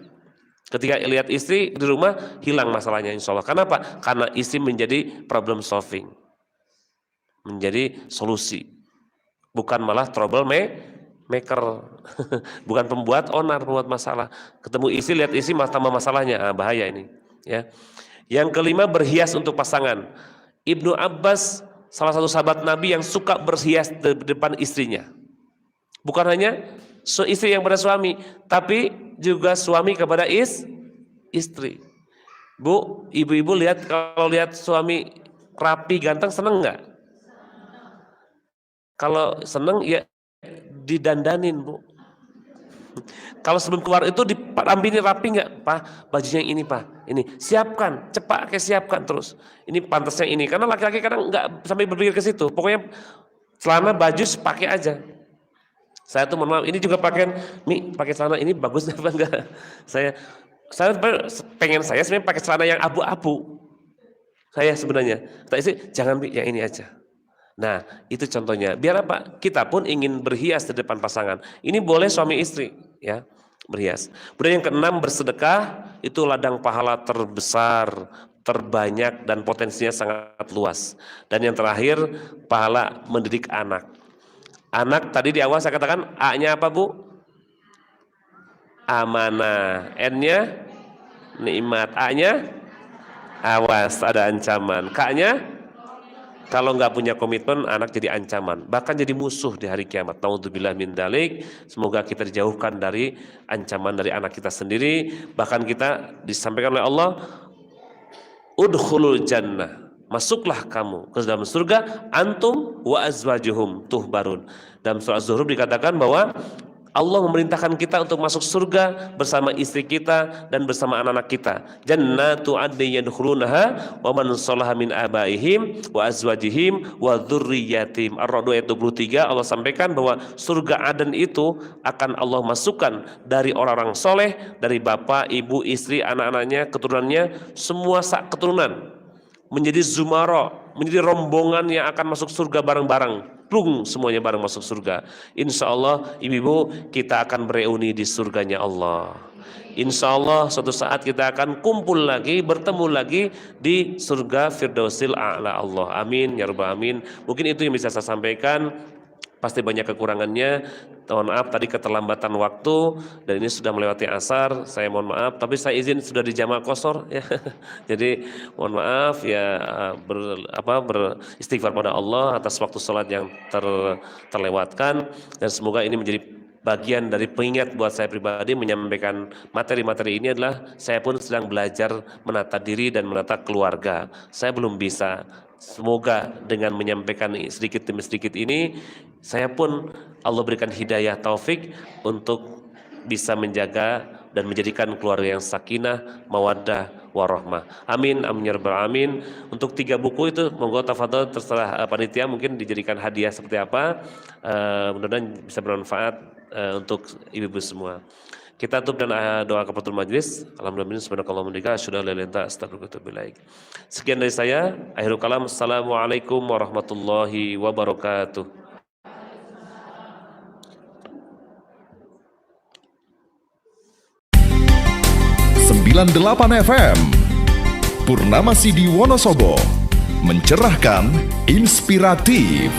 Ketika lihat istri di rumah hilang masalahnya insya Allah. Kenapa? Karena istri menjadi problem solving, menjadi solusi, bukan malah trouble maker, bukan pembuat onar, pembuat masalah. Ketemu istri, lihat istri tambah masalahnya, bahaya ini. Ya. Yang kelima, berhias untuk pasangan. Ibnu Abbas salah satu sahabat Nabi yang suka berhias di depan istrinya. Bukan hanya istri yang pada suami, tapi juga suami kepada istri. Bu, ibu-ibu lihat kalau lihat suami rapi ganteng seneng nggak? Kalau seneng ya didandanin Bu. Kalau sebelum keluar itu dirampini rapi nggak, Pak? Bajunya yang ini Pak, ini siapkan, cepat siapkan terus. Ini pantasnya ini, karena laki-laki kadang nggak sampai berpikir ke situ. Pokoknya celana baju pakai aja. Saya tuh mohon maaf, ini juga pakaian, pakai celana ini bagus apa enggak? Saya pengen sebenarnya pakai celana yang abu-abu. Saya sebenarnya, tak sih jangan yang ini aja. Nah, itu contohnya. Biar apa? Kita pun ingin berhias di depan pasangan. Ini boleh suami istri, ya, berhias. Kemudian yang keenam, bersedekah itu ladang pahala terbesar, terbanyak dan potensinya sangat luas. Dan yang terakhir, pahala mendidik anak. Anak tadi di awal saya katakan A-nya apa Bu? Amanah. N-nya nikmat. A-nya awas, ada ancaman. K-nya kalau nggak punya komitmen, anak jadi ancaman, bahkan jadi musuh di hari kiamat. Naudzubillah min dzalik. Semoga kita dijauhkan dari ancaman dari anak kita sendiri. Bahkan kita disampaikan oleh Allah, udkhulul jannah, masuklah kamu ke dalam surga, antum wa azwajuhum tuhbarun. Dalam surah Az-Zuhruf dikatakan bahwa Allah memerintahkan kita untuk masuk surga bersama istri kita dan bersama anak-anak kita. Jannatu adnin yadkhulunaha wa man shalaha min abaihim wa azwajihim wa dzurriyyatihim. Ar-Ra'd ayat 23 Allah sampaikan bahwa surga Aden itu akan Allah masukkan dari orang-orang soleh, dari bapak, ibu, istri, anak-anaknya, keturunannya, semua sak keturunan. Menjadi zumara, menjadi rombongan yang akan masuk surga bareng-bareng. Plung, semuanya bareng masuk surga. Insya Allah ibu-ibu kita akan bereuni di surganya Allah. Insya Allah suatu saat kita akan kumpul lagi, bertemu lagi di surga Firdausil A'la Allah. Amin ya rabbal alamin. Mungkin itu yang bisa saya sampaikan. pasti banyak kekurangannya. Mohon maaf tadi keterlambatan waktu dan ini sudah melewati asar, saya mohon maaf, tapi saya izin sudah di jamaah qashar ya. Jadi mohon maaf ya, beristighfar pada Allah atas waktu sholat yang terlewatkan, dan semoga ini menjadi bagian dari pengingat buat saya pribadi. Menyampaikan materi-materi ini adalah saya pun sedang belajar menata diri dan menata keluarga. Saya belum bisa. Semoga dengan menyampaikan sedikit demi sedikit ini, saya pun Allah berikan hidayah taufik untuk bisa menjaga dan menjadikan keluarga yang sakinah, mawaddah, warahmah. Amin, amin ya rabbal alamin. Untuk 3 buku itu monggo tafadhol, terserah panitia mungkin dijadikan hadiah seperti apa. Mudah-mudahan bisa bermanfaat untuk ibu-ibu semua. Kita tutup dan doa kafatul majlis. Alhamdulillah, subhanakallahumma wa bihamdika asyhadu an la ilaha illa anta astaghfiruka wa atubu ilaik. Sekian dari saya. Akhirul kalam. Assalamualaikum warahmatullahi wabarakatuh. 98 FM Purnama Sidi Wonosobo, mencerahkan, inspiratif.